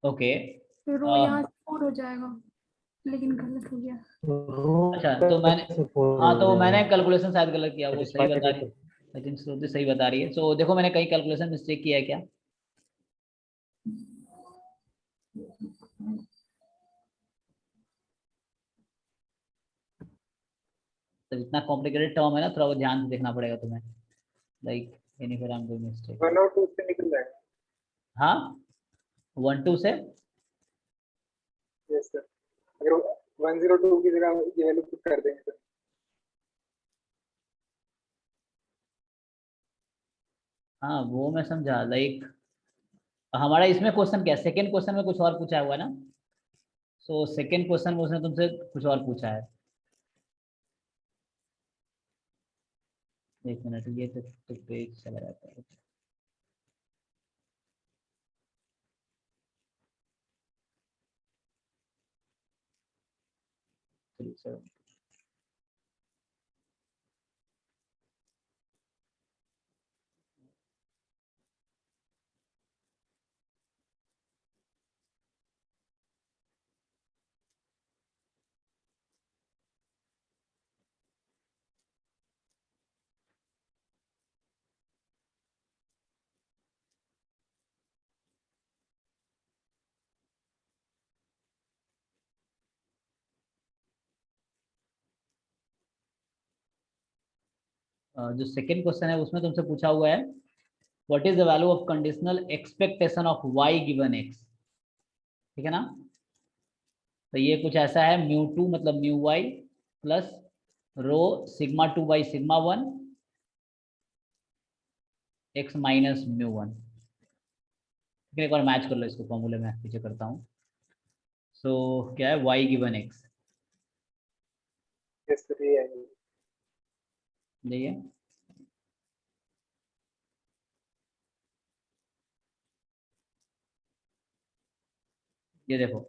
ओके। तो रो यहाँ से 4 हो जाएगा, लेकिन गलत हो गया। अच्छा तो मैंने, हाँ तो मैंने कैलकुलेशन शायद गलत किया, वो सही बता रही है, आई थिंक श्रुति सही बता रही है। सो देखो मैंने कहीं कैलकुलेशन मिस्टेक किया है क्या? तो इतना कॉम्प्लिकेटेड टर्म है ना, थोड़ा वो ध्यान से देखना पड़ेगा तुम्हें, लाइक एनी फिर आई एम डूइंग मिस्टेक। 1 और 2 से निकल जाएगा। हाँ 1 2 से, यस सर, अगर 102 की जगह ये वैल्यू पुट कर देंगे तो। हाँ वो मैं समझा, लाइक हमारा इसमें क्वेश्चन क्या है, सेकेंड क्वेश्चन में कुछ और पूछा हुआ है ना। सो सेकेंड क्वेश्चन में उसने तुमसे कुछ और पूछा है। एक मिनट, ये तो पेज चला जाता है। चलिए सर, जो सेकेंड क्वेश्चन है उसमें तुमसे पूछा हुआ है, what is the value of conditional expectation of y given x। ठीक है ना। तो ये कुछ ऐसा है, μ2 मतलब μy प्लस रो σ2/σ1 x माइनस μ1। ठीक है, एक बार मैच कर लो इसको, फॉर्मूले में पीछे करता हूँ। सो क्या है, y given x, yes sir, ये आएंगे। देखिए ये देखो,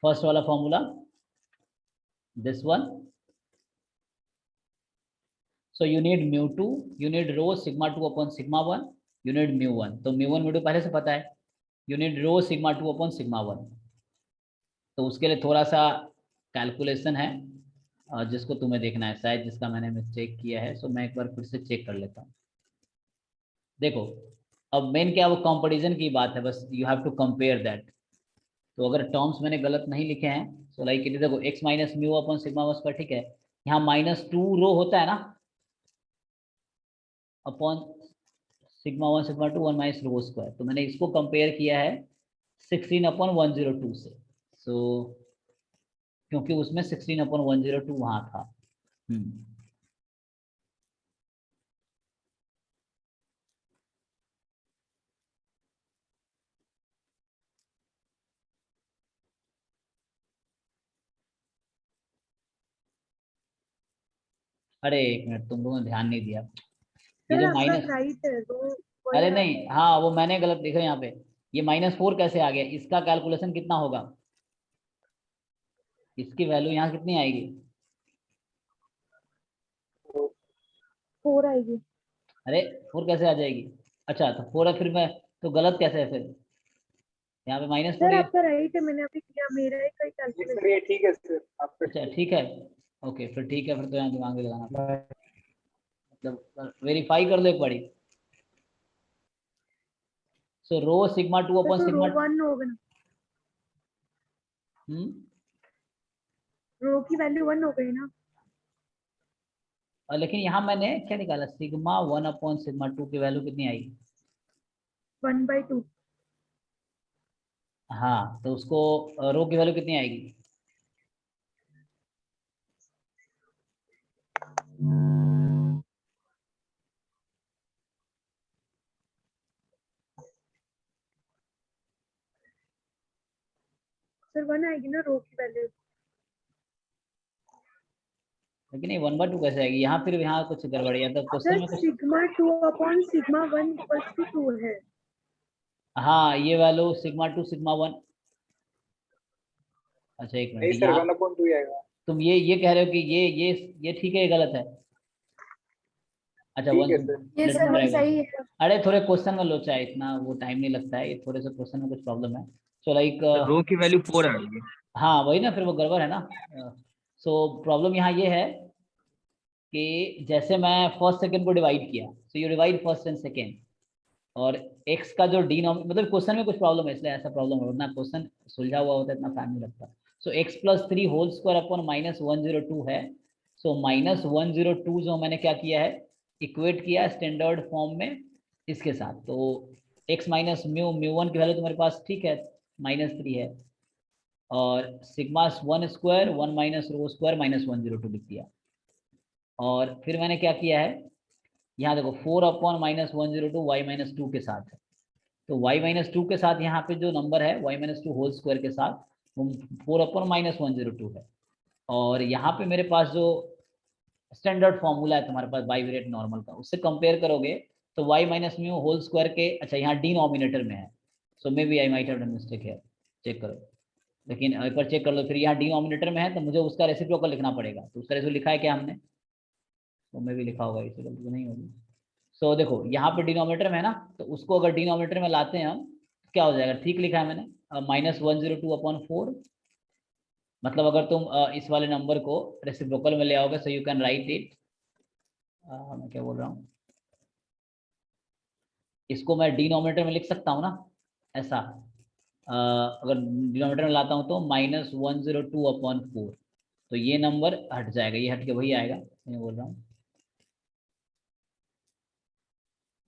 फर्स्ट वाला formula this one. So you need μ2, you need rho σ2/σ1, you need μ1। तो μ1 μ2 पहले से पता है, यू नीड रो σ2/σ1। तो उसके लिए थोड़ा सा कैलकुलेशन है, जिसको तुम्हें देखना है, शायद जिसका मैंने मिस्टेक किया है। सो मैं एक बार फिर से चेक कर लेता हूँ। देखो अब मेन क्या, वो कंपैरिजन की बात है, बस you have to compare that. तो अगर टर्म्स मैंने गलत नहीं लिखे हैं, सो लाइक इट, देखो x माइनस μ/σ1, ठीक है। यहाँ -2 रो होता है ना, अपॉन σ1 σ2 1 माइनस रो स्क्वायर। तो मैंने इसको कंपेयर किया है 16/102 से। सो क्योंकि उसमें 16/102 वहाँ था। अरे एक मिनट, तुम लोगों ने ध्यान नहीं दिया, ये सर जो आपका माइनस, राइट है, वो अरे वही आ नहीं, रहा है। हाँ वो मैंने गलत लिखा है यहाँ पे। ये -4 कैसे आ गया, इसका कैलकुलेशन कितना होगा, इसकी वैल्यू यहाँ कितनी आएगी? 4 आएगी। अरे 4 कैसे आ जाएगी? अच्छा तो 4 है, फिर मैं तो गलत कैसे है फिर? यहाँ पे माइनस सर थोड़ी। आपका राइट है, मैंने अभी किया, मेरा ही कोई सर कैलकुलेशन। ये ठीक है सर, आपका अच्छा ठीक है, ओके फिर ठीक है, फिर तो यहाँ दिमाग में लगाना पड़ेगा। मतलब वेरीफाई कर लो एक बारी। सो rho sigma to sir upon तो रो सिग्मा, 1 होगा ना, रो की वैल्यू 1 हो गई ना। और लेकिन यहाँ मैंने क्या निकाला, सिग्मा 1 अपॉन सिग्मा 2 की वैल्यू कितनी आई? 1/2। हाँ तो उसको रो की वैल्यू कितनी आएगी? सर 1 आएगी ना रो की वैल्यू। लेकिन ये 1/2 कैसे आएगी? यहाँ फिर यहाँ कुछ गड़बड़ है, तो क्वेश्चन सर में कुछ। Sigma 2 upon sigma 1 equals to 2 है। हाँ ये वैल्यू सिग्मा 2 सिग्मा 1। अच्छा एक नहीं मिनट, सर, यहाँ 1/2 ही आएगा। तुम ये कह रहे हो कि ये ठीक है, ये गलत है? अच्छा ठीक वन है सर। ये मिनट सर में सही है। अरे थोड़े क्वेश्चन में लोचा है, इतना वो टाइम नहीं लगता है, ये थोड़े से क्वेश्चन में कुछ प्रॉब्लम है। सो लाइक रो की वैल्यू 4 आ रही है। हाँ वही ना, फिर वो गड़बड़ है ना। सो प्रॉब्लम यहाँ ये है कि जैसे मैं फर्स्ट सेकंड को डिवाइड किया, so you divide first and second, और x का जो मतलब क्वेश्चन में कुछ प्रॉब्लम है, इसलिए ऐसा प्रॉब्लम हो रहा है। क्वेश्चन सुलझा हुआ होता है इतना टाइम नहीं लगता। सो x+3 होल स्क्वायर अपॉन -102 है। सो -102 जो मैंने क्या किया है, इक्वेट किया स्टैंडर्ड फॉर्म में इसके साथ। तो x माइनस म्यू 1 की वैल्यू तुम्हारे पास ठीक है -3 है, और sigma 1 square 1 minus rho square -102 लिख दिया। और फिर मैंने क्या किया है, यहाँ देखो 4 अपॉन -102 y-2 के साथ है। तो y-2 के साथ यहाँ पे जो नंबर है y-2 होल स्क्वायर के साथ वो 4 अपॉन -102 है। और यहाँ पे मेरे पास जो स्टैंडर्ड फॉर्मूला है तुम्हारे पास बाइवेरिएट नॉर्मल का, उससे कंपेयर करोगे तो y minus mu whole square के, अच्छा यहाँ डिनोमिनेटर में है, so may be I might have done mistake है, चेक करो। लेकिन एक बार चेक कर लो, फिर यहाँ डिनोमिनेटर में है तो मुझे उसका रेसिप्रोकल लिखना पड़ेगा। तो उसका रेसिप्रोकल लिखा है क्या हमने? तो मैं भी लिखा होगा, इसे गलती तो नहीं होगी। सो देखो यहाँ पे डिनोमिनेटर में है ना, तो उसको अगर डिनोमिनेटर में लाते हैं हम तो क्या हो जाएगा, ठीक लिखा है मैंने, -102/4। मतलब अगर तुम इस वाले नंबर को रेसिप्रोकल में ले आओगे, सो यू कैन राइट इट, मैं क्या बोल रहा हूँ, इसको मैं डिनोमिनेटर में लिख सकता हूँ ना ऐसा। अगर डिनोमिनेटर में लाता हूँ तो -102/4, तो ये नंबर हट जाएगा, ये हट के वही आएगा, मैं बोल रहा हूँ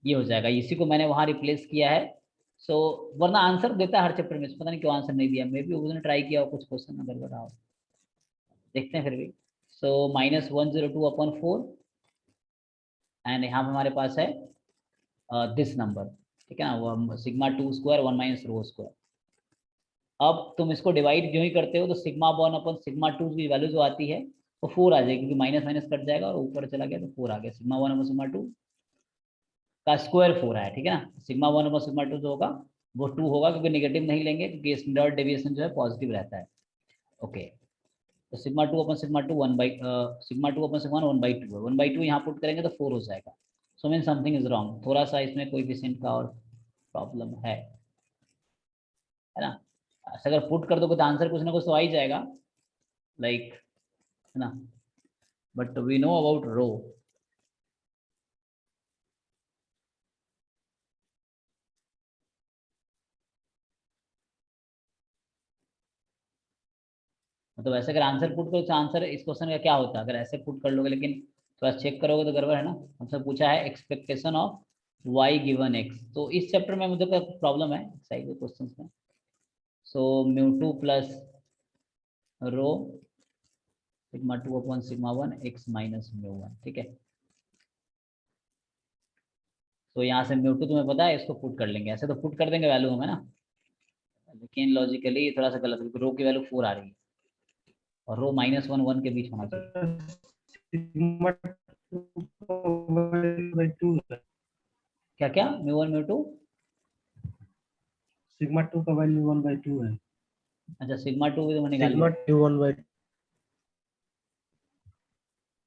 ये हो जाएगा, इसी को मैंने वहाँ रिप्लेस किया है। सो वरना आंसर देता है हर चैप्टर में, पता नहीं क्यों आंसर नहीं दिया, मे भी उसने ट्राई किया हो, कुछ क्वेश्चन में गड़बड़ रहा हो, देखते हैं फिर भी। सो -102/4 एंड यहाँ पे हमारे पास है दिस नंबर, ठीक है ना, वो sigma 2 square 1 minus rho square. अब तुम इसको डिवाइड जो ही करते हो तो सिग्मा 1 अपॉन सिग्मा 2 की वैल्यू जो आती है वो 4 आ जाएगी, क्योंकि माइनस माइनस कट जाएगा और ऊपर चला गया तो 4 आ गया। सिग्मा 1 अपॉन सिग्मा 2 का स्क्वायर 4 है, ठीक है ना। सिग्मा 1 अपॉन सिग्मा 2 जो होगा वो 2 होगा, क्योंकि नेगेटिव नहीं लेंगे, क्योंकि स्टैंडर्ड डेविएशन जो है पॉजिटिव रहता है। ओके, तो sigma 2 upon sigma 2 sigma 2 upon sigma 1/2 है, 1/2 यहाँ पुट करेंगे तो 4 हो जाएगा। So mean something is wrong, थोड़ा सा इसमें कोएफिशिएंट का और प्रॉब्लम है ना। अगर पुट कर दोगे तो आंसर कुछ ना कुछ तो आ ही जाएगा, लाइक है ना, बट वी नो अबाउट रो। मतलब ऐसे अगर आंसर पुट करो तो आंसर इस क्वेश्चन का क्या होता है, अगर ऐसे पुट कर लोगे, लेकिन थोड़ा चेक करोगे तो गड़बड़ है ना। हमसे पूछा है expectation of y given x, तो इस चैप्टर में मुझे क्या प्रॉब्लम है साइड के क्वेश्चंस में। So μ2 plus rho sigma 2 upon sigma 1 x minus μ1, ठीक है। तो यहाँ से μ2 तुम्हें पता है, इसको पुट कर लेंगे, ऐसे तो पुट कर देंगे वैल्यू हमें ना, लेकिन लॉजिकली थोड़ा सा गलत है, क्योंकि रो की वैल्यू 4 आ रही है और रो -1 1 के बीच होना चाहिए। सिग्मा 2/2 है। क्या क्या μ1 μ2? सिग्मा 2 का वैल्यू 1/2 है। अच्छा सिग्मा 2 भी तो मैंने निकाल सिग्मा लिया। 2 1/2।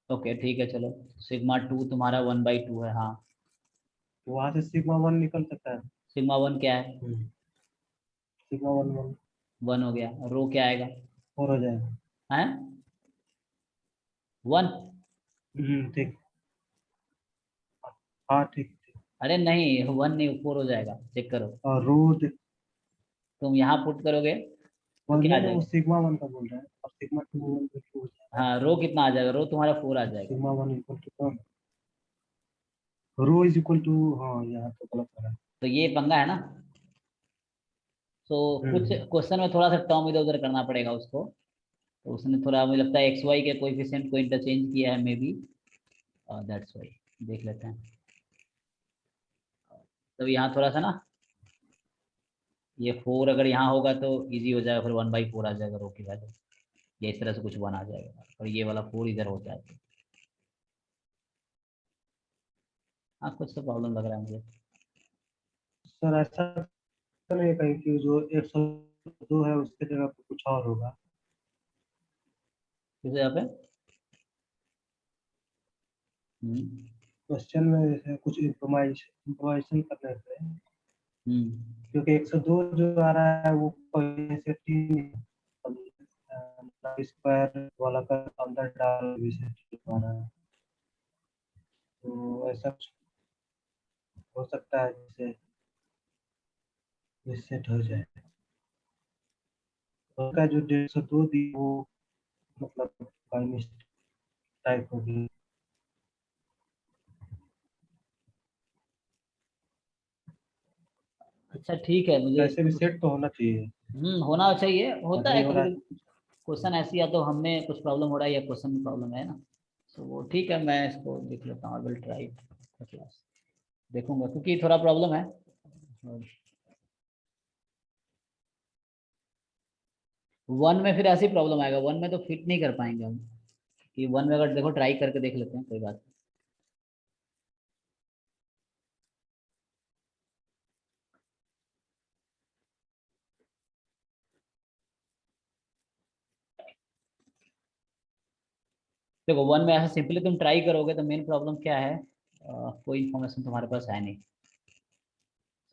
ओके ठीक है चलो, सिग्मा 2 तुम्हारा 1/2 है, हाँ। वहां से सिग्मा 1 निकल सकता है। सिग्मा 1 क्या है? सिग्मा 1 1 हो गया। रो क्या आएगा? 4 हो जाएगा। हैं 1? ठीक। हाँ ठीक। अरे नहीं 1 नहीं 4 हो जाएगा, चेक करो। और रो तुम यहाँ पुट करोगे तो क्या आ नहीं, वो जाएगा? सिग्मा 1 का बोल रहा है और सिग्मा 2 1 by 2 हो जाएगा। हाँ रो कितना आ जाएगा? रो तुम्हारा 4 आ जाएगा। सिग्मा 1 इक्वल टू कम, रो इज इक्वल टू, हाँ यहाँ तो गलत है। तो ये पंगा है ना। तो कुछ क्वेश्चन में थोड़ा सा टर्म इधर उधर करना पड़ेगा उसको। तो उसने थोड़ा मुझे लगता है एक्स वाई के कोएफिशिएंट को इंटरचेंज किया है मे बी, दैट्स वाई। देख लेते हैं। तो यहाँ थोड़ा सा ना, ये 4 अगर यहाँ होगा तो इजी हो जाएगा, फिर 1/4 आ जाएगा रो की वैल्यू। ये इस तरह से कुछ 1 आ जाएगा और ये वाला 4 इधर हो जाएगा। हाँ कुछ तो प्रॉब्लम लग रहा है मुझे। सर ऐसा तो नहीं कहीं कि जो 102 है उसके जगह पे कुछ और होगा। किस जगह पे? क्वेश्चन में जैसे कुछ इम्प्रोवाइजेशन करने से, क्योंकि 102 जो आ रहा है वो कोई सेट ही नहीं, स्क्वायर वाला का अंदर डाल भी सेट आ रहा है, तो ऐसा कुछ हो सकता है जिससे ये सेट हो जाए। तो का जो 102 दी वो मतलब बाई मिस्टेक टाइप होगी। अच्छा ठीक है, मुझे ऐसे भी सेट तो होना चाहिए। होना चाहिए, होता है नहीं हो रहा कभी है। क्वेश्चन ऐसी, या तो हमें कुछ प्रॉब्लम हो रहा है या क्वेश्चन में प्रॉब्लम है ना। तो वो ठीक है, मैं इसको देख लेता हूँ। आई विल ट्राई क्लास, देखूंगा क्योंकि थोड़ा प्रॉब्लम है। 1 में फिर ऐसी प्रॉब्लम आएगा, 1 में तो फिट नहीं कर पाएंगे हम। कि 1 में अगर देखो ट्राई करके देख लेते हैं, कोई बात नहीं। देखो 1 में ऐसे सिंपली तुम ट्राई करोगे तो मेन प्रॉब्लम क्या है, कोई इन्फॉर्मेशन तुम्हारे पास है नहीं।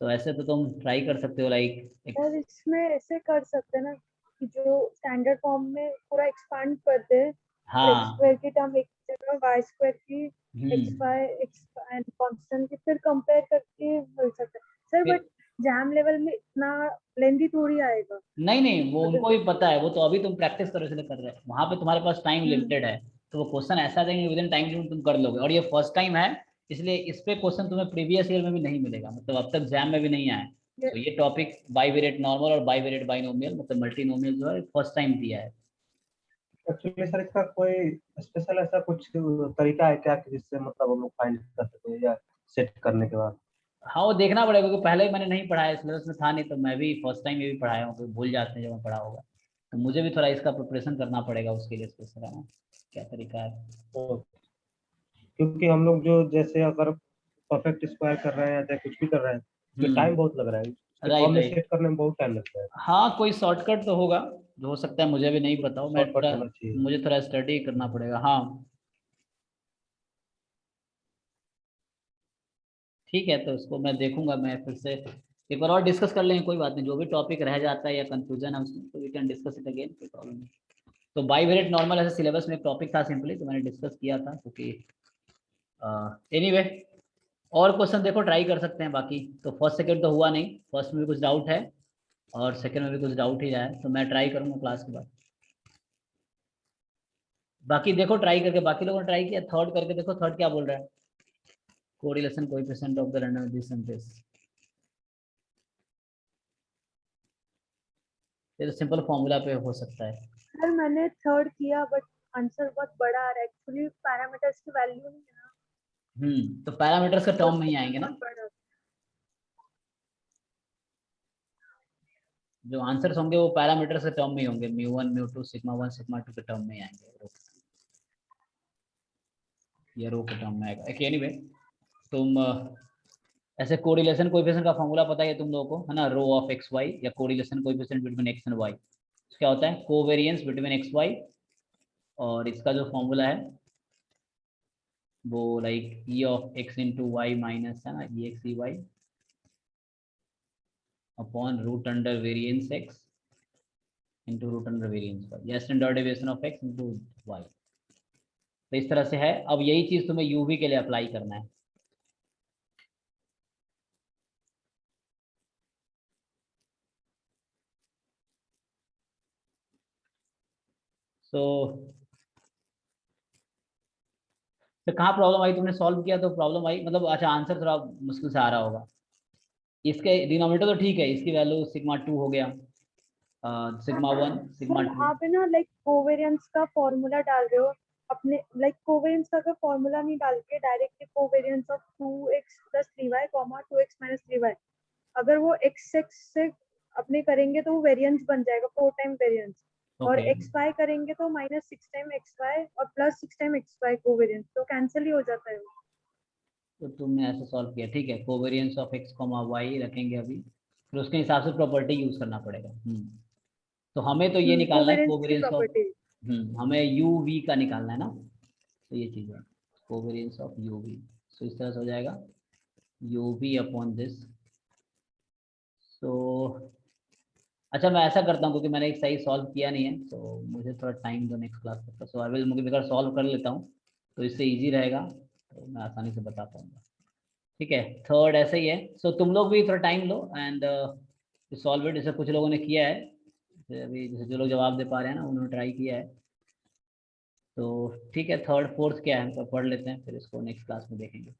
तो ऐसे तो तुम ट्राई कर सकते हो लाइक। और इसमें ऐसे कर सकते हैं ना कि जो स्टैंडर्ड फॉर्म में पूरा एक्सपांड करते हैं, एक्स हाँ। स्क्वायर की टर्म एक जगह, वाई स्क्वायर की, x hmm. Y x and constant की फिर कंपेयर करके मिल सकता है सर। फिर बट जैम लेवल में इतना लेंदी थोड़ी आएगा। नहीं नहीं, वो अगर उनको भी पता है, वो तो अभी तुम प्रैक्टिस करो इसलिए कर रहे हो। वहां पे तुम्हारे पास टाइम लिमिटेड है, तो वो क्वेश्चन ऐसा देंगे विद इन टाइम लिमिट तुम कर लोगे। और ये फर्स्ट टाइम है, इसलिए इस पे क्वेश्चन तुम्हें प्रीवियस ईयर में भी नहीं मिलेगा, मतलब अब तक जैम में भी नहीं आया है। ये तो ये टॉपिक बाइवेरिएट नॉर्मल और बाइवेरिएट बाइनोमियल मतलब मल्टीनोमियल जो है फर्स्ट टाइम दिया है। एक्चुअली सर इसका कोई स्पेशल ऐसा कुछ तरीका है क्या कि जिससे मतलब हम लोग फाइंड कर सके या सेट करने के बाद? हाँ वो देखना पड़ेगा, क्योंकि पहले ही मैंने नहीं पढ़ाया, सिलेबस में था नहीं, तो मैं भी फर्स्ट टाइम ये भी पढ़ाया हूँ, तो भूल जाते हैं जब मैं पढ़ा होगा। तो मुझे भी थोड़ा इसका प्रिपरेशन करना पड़ेगा, उसके लिए स्पेशल है ना, क्या तरीका है। तो क्योंकि हम लोग जो जैसे अगर परफेक्ट स्क्वायर कर रहे हैं या चाहे कुछ भी कर रहे हैं तो टाइम बहुत लग रहा है, उसके राइट फॉर्म में राइट। सेट करने में बहुत टाइम लगता है। हाँ कोई शॉर्टकट तो होगा, जो हो सकता है मुझे भी नहीं पता हो। मैं शॉर्टकट थोड़ा, होना चाहिए। मुझे थोड़ा स्टडी करना पड़ेगा। हाँ ठीक है, तो इसको मैं देखूंगा, मैं फिर से एक बार और डिस्कस कर लेंगे, कोई बात नहीं। जो भी टॉपिक रह जाता है या कंफ्यूजन है उसमें, तो we can discuss it again, कोई प्रॉब्लम नहीं। तो बाइवेरिएट नॉर्मल ऐसे सिलेबस में एक टॉपिक था सिंपली, तो मैंने डिस्कस किया था, क्योंकि एनीवे और क्वेश्चन देखो ट्राई कर सकते हैं बाकी। तो फर्स्ट सेकंड तो हुआ नहीं, फर्स्ट में भी कुछ डाउट है और सेकंड में भी कुछ डाउट ही है, तो मैं ट्राई करूंगा क्लास के बाद। बाकी देखो ट्राई करके, बाकी लोगों ने ट्राई किया, थर्ड करके देखो, थर्ड क्या बोल रहा है। Correlation coefficient of the random distance, ये तो सिंपल फॉर्मूला पे हो सकता है। सर मैंने थर्ड किया बट आंसर बहुत बड़ा आ रहा है। एक्चुअली पैरामीटर्स की वैल्यू नहीं है ना, तो पैरामीटर्स का तो टर्म नहीं आएंगे ना, बहुत बड़ा। जो आंसर्स होंगे वो पैरामीटर्स के टर्म में ही होंगे, μ1 μ2 σ1 σ2 के टर्म में ही आएंगे, ये रो के टर्म में आएगा। एनीवे तुम ऐसे कोरिलेशन कोएफिशिएंट का फॉर्मूला पता है तुम लोगों को, है ना, रो ऑफ एक्स वाई या correlation coefficient between x and y. क्या होता है, कोवेरिएंस बिटवीन एक्स वाई, और इसका जो फॉर्मूला है वो like E of X into Y minus, है ना, E X E Y upon root under variance x into root under variance y या standard deviation of x into y। तो इस तरह से है। अब यही चीज तुम्हें यूवी के लिए अप्लाई करना है। तो कहाँ प्रॉब्लम आई? तुमने सॉल्व किया तो प्रॉब्लम आई, मतलब अच्छा आंसर थोड़ा मुश्किल से आ रहा होगा। इसके डिनोमिनेटर तो ठीक है, इसकी वैल्यू सिग्मा 2 हो गया, सिग्मा 1 सिग्मा सर 2। आप है ना लाइक कोवेरिएंस का फॉर्मूला डाल रहे हो अपने, लाइक कोवेरिएंस का फॉर्मूला नहीं डाल के directly covariance of 2x + 3y 2x - 3y, अगर वो x से अपने करेंगे तो वो वेरिएंस बन जाएगा 4 टाइम वेरिएंस, और ओके xy करेंगे तो -6 टाइम xy और +6 टाइम xy कोवेरिएंस, तो कैंसिल ही हो जाता है वो। तो तुमने ऐसे सॉल्व किया, ठीक है। कोवेरिएंस ऑफ x, y रखेंगे अभी, फिर उसके हिसाब से प्रॉपर्टी यूज करना पड़ेगा। तो हमें तो ये निकालना है कोवेरिएंस की कोवेरिएंस ऑफ, प्रॉपर्टी। हमें यू वी का निकालना है ना। तो ये चीज़ है कोवेरिएंस ऑफ यू वी। तो इस तरह से हो जाएगा यू वी अपॉन दिस। तो अच्छा मैं ऐसा करता हूँ, क्योंकि मैंने एक सही सॉल्व किया नहीं है, तो मुझे थोड़ा टाइम दो नेक्स्ट क्लास तक। सो आई विल, मुझे अगर सॉल्व कर लेता हूँ तो इससे इजी रहेगा, तो मैं आसानी से बता पाऊंगा। ठीक है, थर्ड ऐसे ही है। सो तुम लोग भी थोड़ा time low and solve it. जैसे कुछ लोगों ने किया है, अभी जैसे जो लोग जवाब दे पा रहे हैं ना, उन्होंने ट्राई किया है। तो ठीक है, थर्ड फोर्थ क्या है तो पढ़ लेते हैं, फिर इसको नेक्स्ट क्लास में देखेंगे।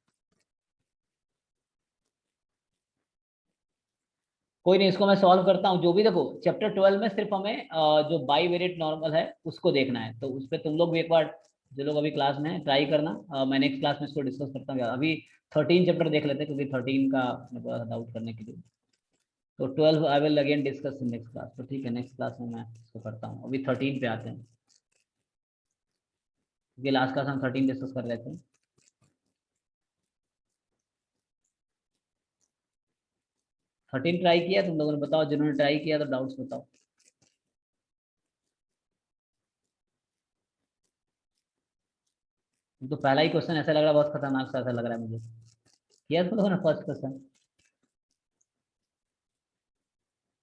कोई नहीं, इसको मैं सॉल्व करता हूँ। जो भी देखो चैप्टर 12 में सिर्फ हमें जो बाई वेरिएट नॉर्मल है उसको देखना है, तो उस पर तुम लोग भी एक बार, जो लोग अभी क्लास में है, ट्राई करना। मैं नेक्स्ट क्लास में इसको डिस्कस करता हूँ। अभी 13 चैप्टर देख लेते हैं, क्योंकि 13 का मैं थोड़ा डाउट करने के लिए। तो 12 I will again discuss in next class. तो ठीक है, नेक्स्ट क्लास में मैं इसको करता हूँ। अभी 13 पे आते हैं, क्योंकि लास्ट क्लास हम 13 डिस्कस कर रहे थे। थर्टीन ट्राई किया तुम लोगों ने? बताओ, जिन्होंने ट्राई किया तो डाउट्स बताओ। तो पहला ही क्वेश्चन ऐसा लग रहा है बहुत खतरनाक सा, ऐसा लग रहा है मुझे। किया तुम लोगों ने first question?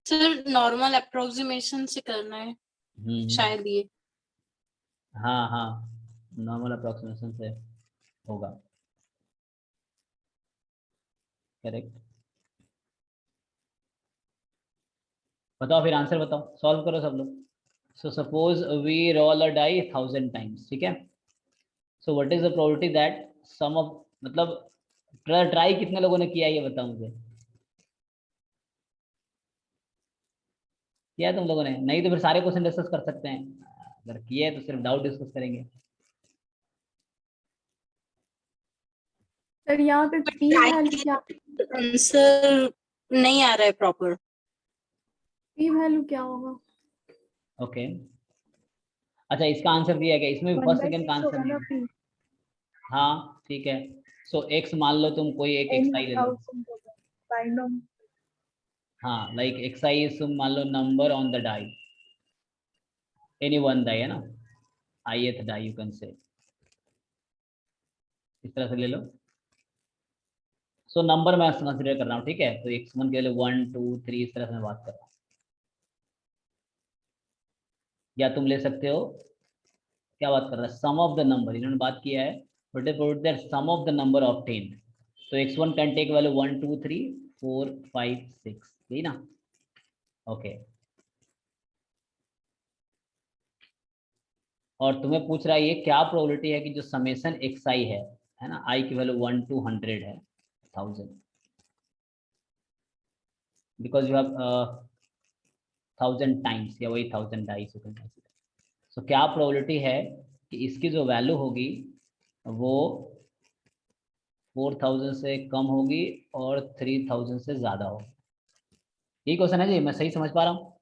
Sir normal approximation से करना है शायद ये। हाँ हाँ, नॉर्मल अप्रोक्सीमेशन से होगा, करेक्ट। बताओ फिर आंसर बताओ, सॉल्व करो सब लोग। So suppose we roll a die 1000 times, ठीक है। So what is the probability that sum of, मतलब ट्राई कितने लोगों ने किया ये बताओ मुझे। किया तुम लोगों ने? नहीं तो फिर सारे क्वेश्चन डिस्कस कर सकते हैं, अगर किए तो सिर्फ डाउट डिस्कस करेंगे। सर यहाँ पे पी वैल्यू क्या, आंसर नहीं आ रहा है प्रॉपर। पी वैल्यू क्या होगा? ओके अच्छा, इसका आंसर दिया गया, इसमें भी फर्स्ट सेकंड का 1/6 आंसर होगा नहीं ना है। पी, हाँ ठीक है। सो एक्स मान लो तुम, कोई एक एक्स आई ले लो। 1000 होगा बाइनोम। हाँ लाइक एक्स आई इज, तुम मान लो number on the die, any one die है ना, ith die you can say, इस तरह से ले लो। सो नंबर मैं कंसिडर कर रहा हूँ, ठीक है। तो एक्स वन के लिए 1 2 3 इस तरह से मैं बात कर रहा हूँ। या तुम ले सकते हो, क्या बात कर रहा है, सम ऑफ द नंबर, इन्होंने बात किया है but that sum of the number obtained. तो x1 कैन टेक वैल्यू 1 2 3 4 5 6, यही ना। ओके और तुम्हें पूछ रहा है ये क्या प्रोबेबिलिटी है कि जो समेशन एक्स आई है ना, आई की वैल्यू 1 to 100 है 1000, बिकॉज यू हैव 1000 टाइम्स, या वही 1000 डाइस यू कैन कंसीडर। सो क्या प्रोबेबिलिटी है कि इसकी जो वैल्यू होगी वो 4000 से कम होगी और 3000 से ज्यादा होगी। यही क्वेश्चन है जी, मैं सही समझ पा रहा हूँ?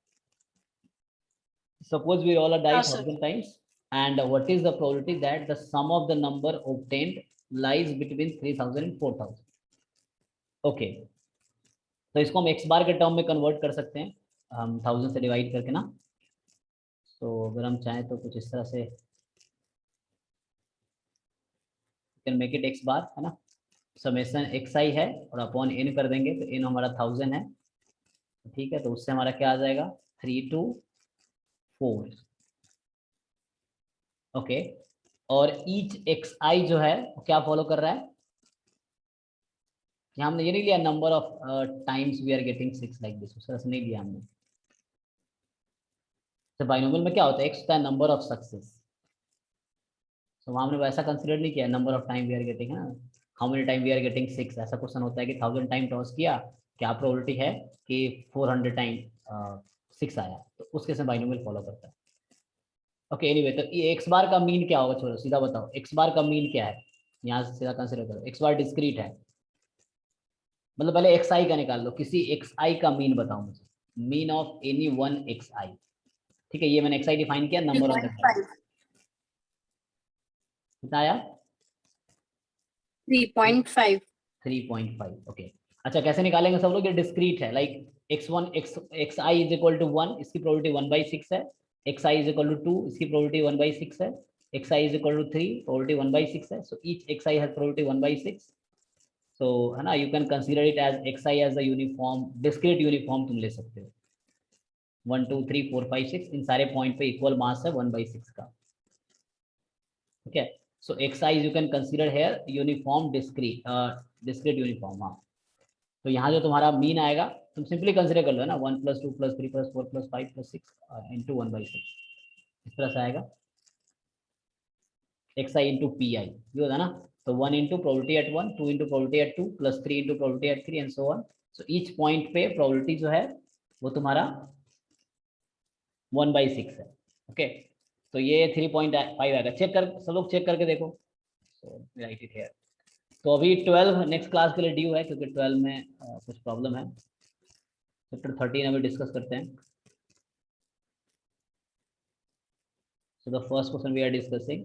Suppose we roll a die हाँ sir. 1000 times, and what is the probability that the sum of the number obtained lies between 3000 and 4000? Okay, तो इसको हम x बार के टर्म में कन्वर्ट कर सकते हैं, हम 1000 से डिवाइड करके ना। तो अगर हम चाहें तो कुछ इस तरह से कैन मेक इट x बार, है ना। समेशन xi है और अपॉन n कर देंगे, तो n हमारा 1000 है ठीक है, तो उससे हमारा क्या आ जाएगा 3 to 4। ओके, और ईच एक्स आई जो है वो क्या फॉलो कर रहा है, यहाँ हमने ये नहीं लिया number of times we are getting 6 like this, उसका नहीं लिया हमने। तो बाइनोमियल में क्या होता है, एक्स होता है नंबर ऑफ सक्सेस, तो वहाँ हमने वैसा कंसिडर नहीं किया number of time we are getting, है ना, how many time we are getting 6। ऐसा क्वेश्चन होता है कि 1000 टाइम टॉस किया, क्या प्रोबेबिलिटी है कि 400 टाइम 6 आया, तो उस केस में बाइनोमियल फॉलो करता है। ओके एनीवे, तो ये एक्स बार का मीन क्या होगा, छोड़ो सीधा बताओ एक्स बार का मीन क्या है, यहाँ से सीधा कंसिडर करो। एक्स बार डिस्क्रीट है, मतलब पहले एक्स आई का निकाल लो, किसी एक्स आई का मीन बताओ मुझे, mean of any one X i. ठीक है, ये मैंने एक्स आई डिफाइन किया नंबर ऑन द ग्राफ, 3.5 कितना आया 3.5 3.5। ओके, अच्छा कैसे निकालेंगे सब लोग, ये डिस्क्रीट है, like x1 x i is equal to 1, इसकी प्रोबेबिलिटी 1/6 है, x i is equal to 2, इसकी प्रोबेबिलिटी 1/6 है, x i is equal to 3, probability 1/6 है, so each x i has probability 1/6। So है ना, you can consider it as x i as a uniform discrete uniform, तुम ले सकते हो 1 2 3 4 5 6, इन सारे पॉइंट पे इक्वल मास है 1/6 का। ठीक है, so X i you can consider here uniform discrete uniform. हाँ, तो यहाँ जो तुम्हारा मीन आएगा तुम सिंपली कंसिडर कर लो, है ना, 1 + 2 + 3 + 4 + 5 + 6 इंटू 1/6, इस तरह से आएगा x I into P I, ये होता है ना। तो 1 into probability at 1, 2 into probability at 2, +3 into probability at 3 and so on. So each point पे प्रोबेबिलिटी जो है वो तुम्हारा 1/6 है। ओके, तो ये 3.5 आएगा, चेक कर सब लोग चेक करके देखो। सो राइट इट हियर। तो अभी 12 नेक्स्ट क्लास के लिए ड्यू है, क्योंकि 12 में कुछ प्रॉब्लम है। चैप्टर 13 अभी डिस्कस करते हैं। So the first question we are discussing,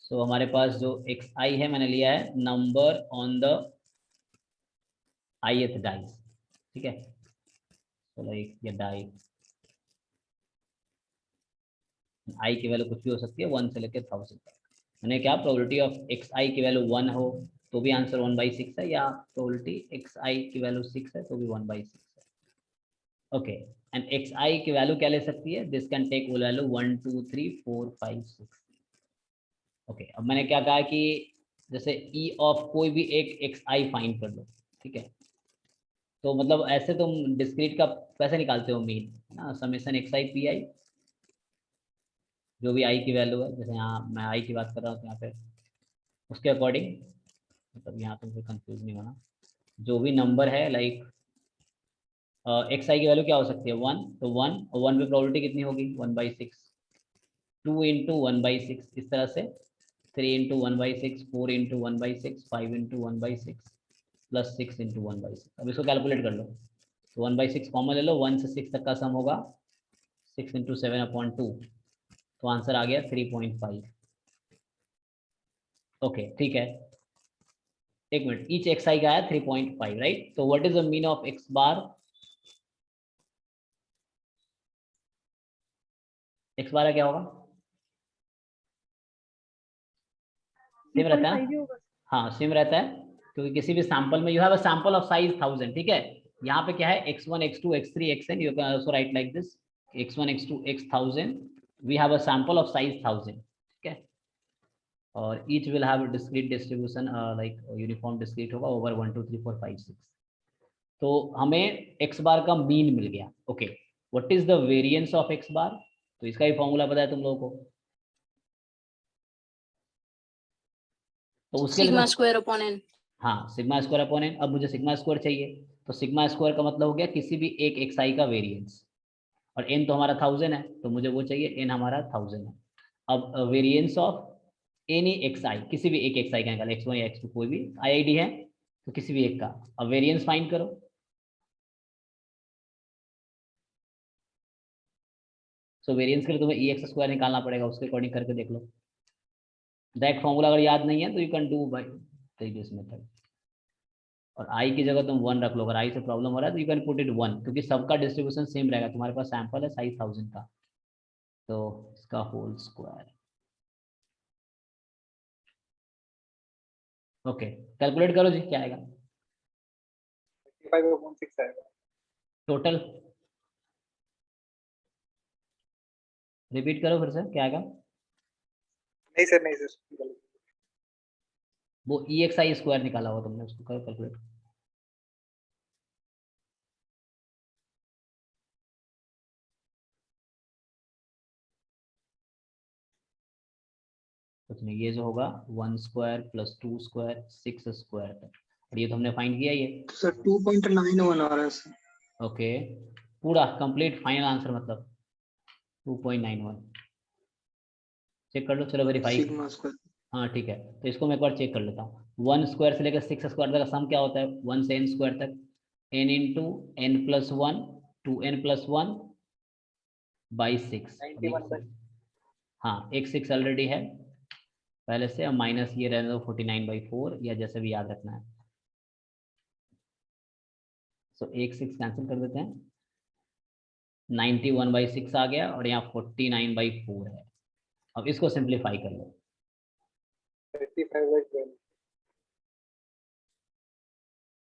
so हमारे पास जो एक्स आई है मैंने लिया है number on the ith dice. ठीक है, तो लाइक ये डाई आई की वैल्यू कुछ भी हो सकती है 1 से लेकर 1000 तक। मैंने क्या प्रोबेबिलिटी ऑफ एक्स आई की वैल्यू 1 हो तो भी आंसर 1/6 है, या प्रोबेबिलिटी एक्स आई की वैल्यू 6 है तो भी 1/6 है। ओके, एंड एक्स आई की वैल्यू क्या ले सकती है, this can take value 1 2 3 4 5 6। Okay, अब मैंने क्या कहा कि जैसे ई ऑफ कोई भी एक एक्स आई फाइंड कर लो। ठीक है, तो मतलब ऐसे तुम डिस्क्रीट का कैसे निकालते हो मीन, है ना, summation x I P I, जो भी आई की वैल्यू है, जैसे यहाँ मैं आई की बात कर रहा हूँ तो यहाँ पे उसके अकॉर्डिंग, मतलब यहाँ तुमको कंफ्यूज नहीं होना, जो भी नंबर है लाइक एक्स आई की वैल्यू क्या हो सकती है 1, तो 1 और 1 पे प्रोबेबिलिटी कितनी होगी 1/6, 2 इंटू 1/6 इस तरह से, 3 into 1/6, 4 into 1/6, 5 into 1/6 plus 6 into 1/6। अब इसको कैलकुलेट कर लो, तो 1/6 कॉमन ले लो, 1 से 6 तक का सम होगा 6 इंटू 7/2, तो आंसर आ गया 3.5। ओके ठीक है, एक मिनट, ईच एक्स आई का है 3.5 राइट, तो what is the mean of X bar, X bar क्या होगा, सेम रहता है 3.5 ही ना, होगा। हाँ सेम रहता है, क्योंकि किसी भी सैंपल में you have a sample of size 1000। ठीक है, यहाँ पे क्या है x1 x2 x3 xn, you can also write like this x1 x2 x1000, we have a sample of size 1000। ठीक है, और each will have discrete distribution, like uniform discrete होगा ओवर 1 2 3 4 5 6। तो हमें x बार का मीन मिल गया। Okay, what is the variance of x बार, तो इसका भी फॉर्मूला पता है तुम लोगों को, तो उसके लिए सिग्मा स्क्वायर अपॉन एन। हाँ सिग्मा स्क्वायर अपॉन एन। अब मुझे सिग्मा स्क्वायर चाहिए, तो सिग्मा स्क्वायर का मतलब हो गया किसी भी एक एक्स आई का वेरिएंस, और एन तो हमारा 1000 है, तो मुझे वो चाहिए, एन हमारा 1000 है। अब वेरिएंस ऑफ एनी एक्स आई, किसी भी एक एक्स आई का निकाल, x1 या x2 कोई भी IID है तो किसी भी एक का, अब वेरिएंस फाइंड करो। सो वेरिएंस के लिए तुम्हें EX² निकालना पड़ेगा, उसके अकॉर्डिंग करके देख लो। डायरेक्ट फॉर्मूला अगर याद नहीं है तो you can do by previous method, और आई की जगह तुम 1 रख लो, अगर आई से प्रॉब्लम हो रहा है तो यू कैन पुट इट 1, क्योंकि सबका डिस्ट्रीब्यूशन सेम रहेगा, तुम्हारे पास सैंपल है साइज 1000 का, तो इसका होल स्क्वायर। ओके कैलकुलेट करो जी क्या आएगा, 5/6 आएगा। टोटल रिपीट करो फिर से, क्या आएगा? नहीं सर, नहीं सर, वो EXI स्क्वायर निकाला हुआ तुमने, उसको करो कैलकुलेट। कुछ नहीं, ये जो होगा 1 स्क्वायर प्लस 2 स्क्वायर 6 स्क्वायर तक, और ये तो हमने फाइंड किया ये। सर 2.91 आ रहा है सर। ओके, पूरा कंप्लीट फाइनल आंसर मतलब 2.91। चेक कर लो, चलो वेरीफाई। Sigma square. हाँ ठीक है, तो इसको मैं एक बार चेक कर लेता हूँ। 1 स्क्वायर से लेकर 6 स्क्वायर तक का सम क्या होता है? 1 से n स्क्वायर तक, n into n plus 1 2n plus 1 by 6। 91 हाँ, एक 6 ऑलरेडी है पहले से, अब माइनस ये रहने दो 49/4, या जैसे भी याद रखना है। सो एक 6 कैंसिल कर देते हैं, 91/6 आ गया, और यहाँ 49/4 है। अब इसको सिंप्लीफाई कर लो। 35/12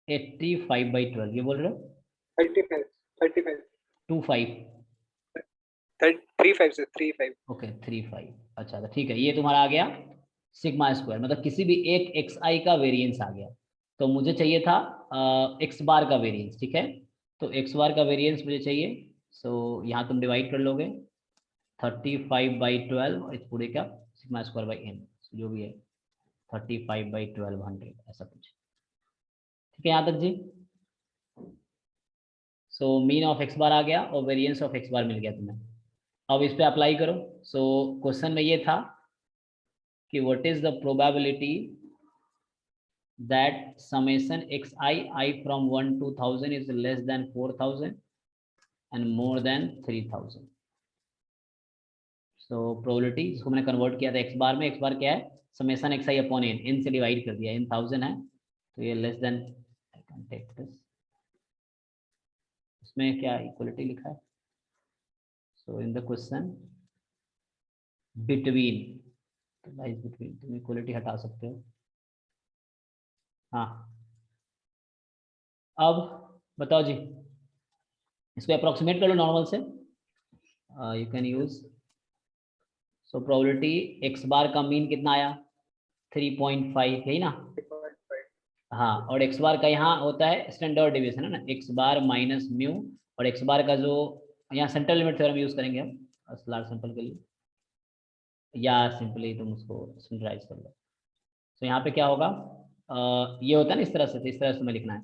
85/12 ये बोल रहे हो? 35 35 25 35 से 35। ओके 35। अच्छा तो ठीक है, ये तुम्हारा आ गया सिग्मा स्क्वायर, मतलब किसी भी एक xi का वेरिएंस आ गया। तो मुझे चाहिए था x बार का वेरिएंस, ठीक है? तो x बार का वेरिएंस मुझे चाहिए। सो यहाँ तुम डिवाइड कर लोगे 35/12 इस पूरे का सिग्मा स्क्वायर बाई n, जो भी है 35/1200 ऐसा कुछ, ठीक है यहाँ तक जी? सो मीन ऑफ x बार आ गया और वेरिएंस ऑफ x बार मिल गया तुम्हें। अब इस पे अप्लाई करो। सो क्वेश्चन में ये था कि what is the probability that summation xi from 1 to 1000 is less than 4000 and more than 3000। So probability जिसको मैंने कन्वर्ट किया था x बार में, x बार क्या है? Summation xi upon n, n से डिवाइड कर दिया, n 1000 है तो ये less than, I can take this, इसमें क्या इक्वलिटी लिखा है? So in the question between, तो लाइज बिटवीन, तुम इक्वलिटी हटा सकते हो। हाँ अब बताओ जी, इसको अप्रोक्सीमेट कर लो नॉर्मल से, you can use. So probability x बार का मीन कितना आया? 3.5, यही ना? हाँ, और x बार का यहाँ होता है स्टैंडर्ड डिवीजन है ना, x बार माइनस म्यू, और x बार का जो यहाँ सेंट्रल लिमिट थ्योरम यूज करेंगे हम लार्ज सैंपल के लिए, या सिंपली तुम उसको सिंपलाइज कर लो। तो यहाँ पे क्या होगा, ये होता है ना इस तरह से, तो इस तरह से तुम्हें लिखना है।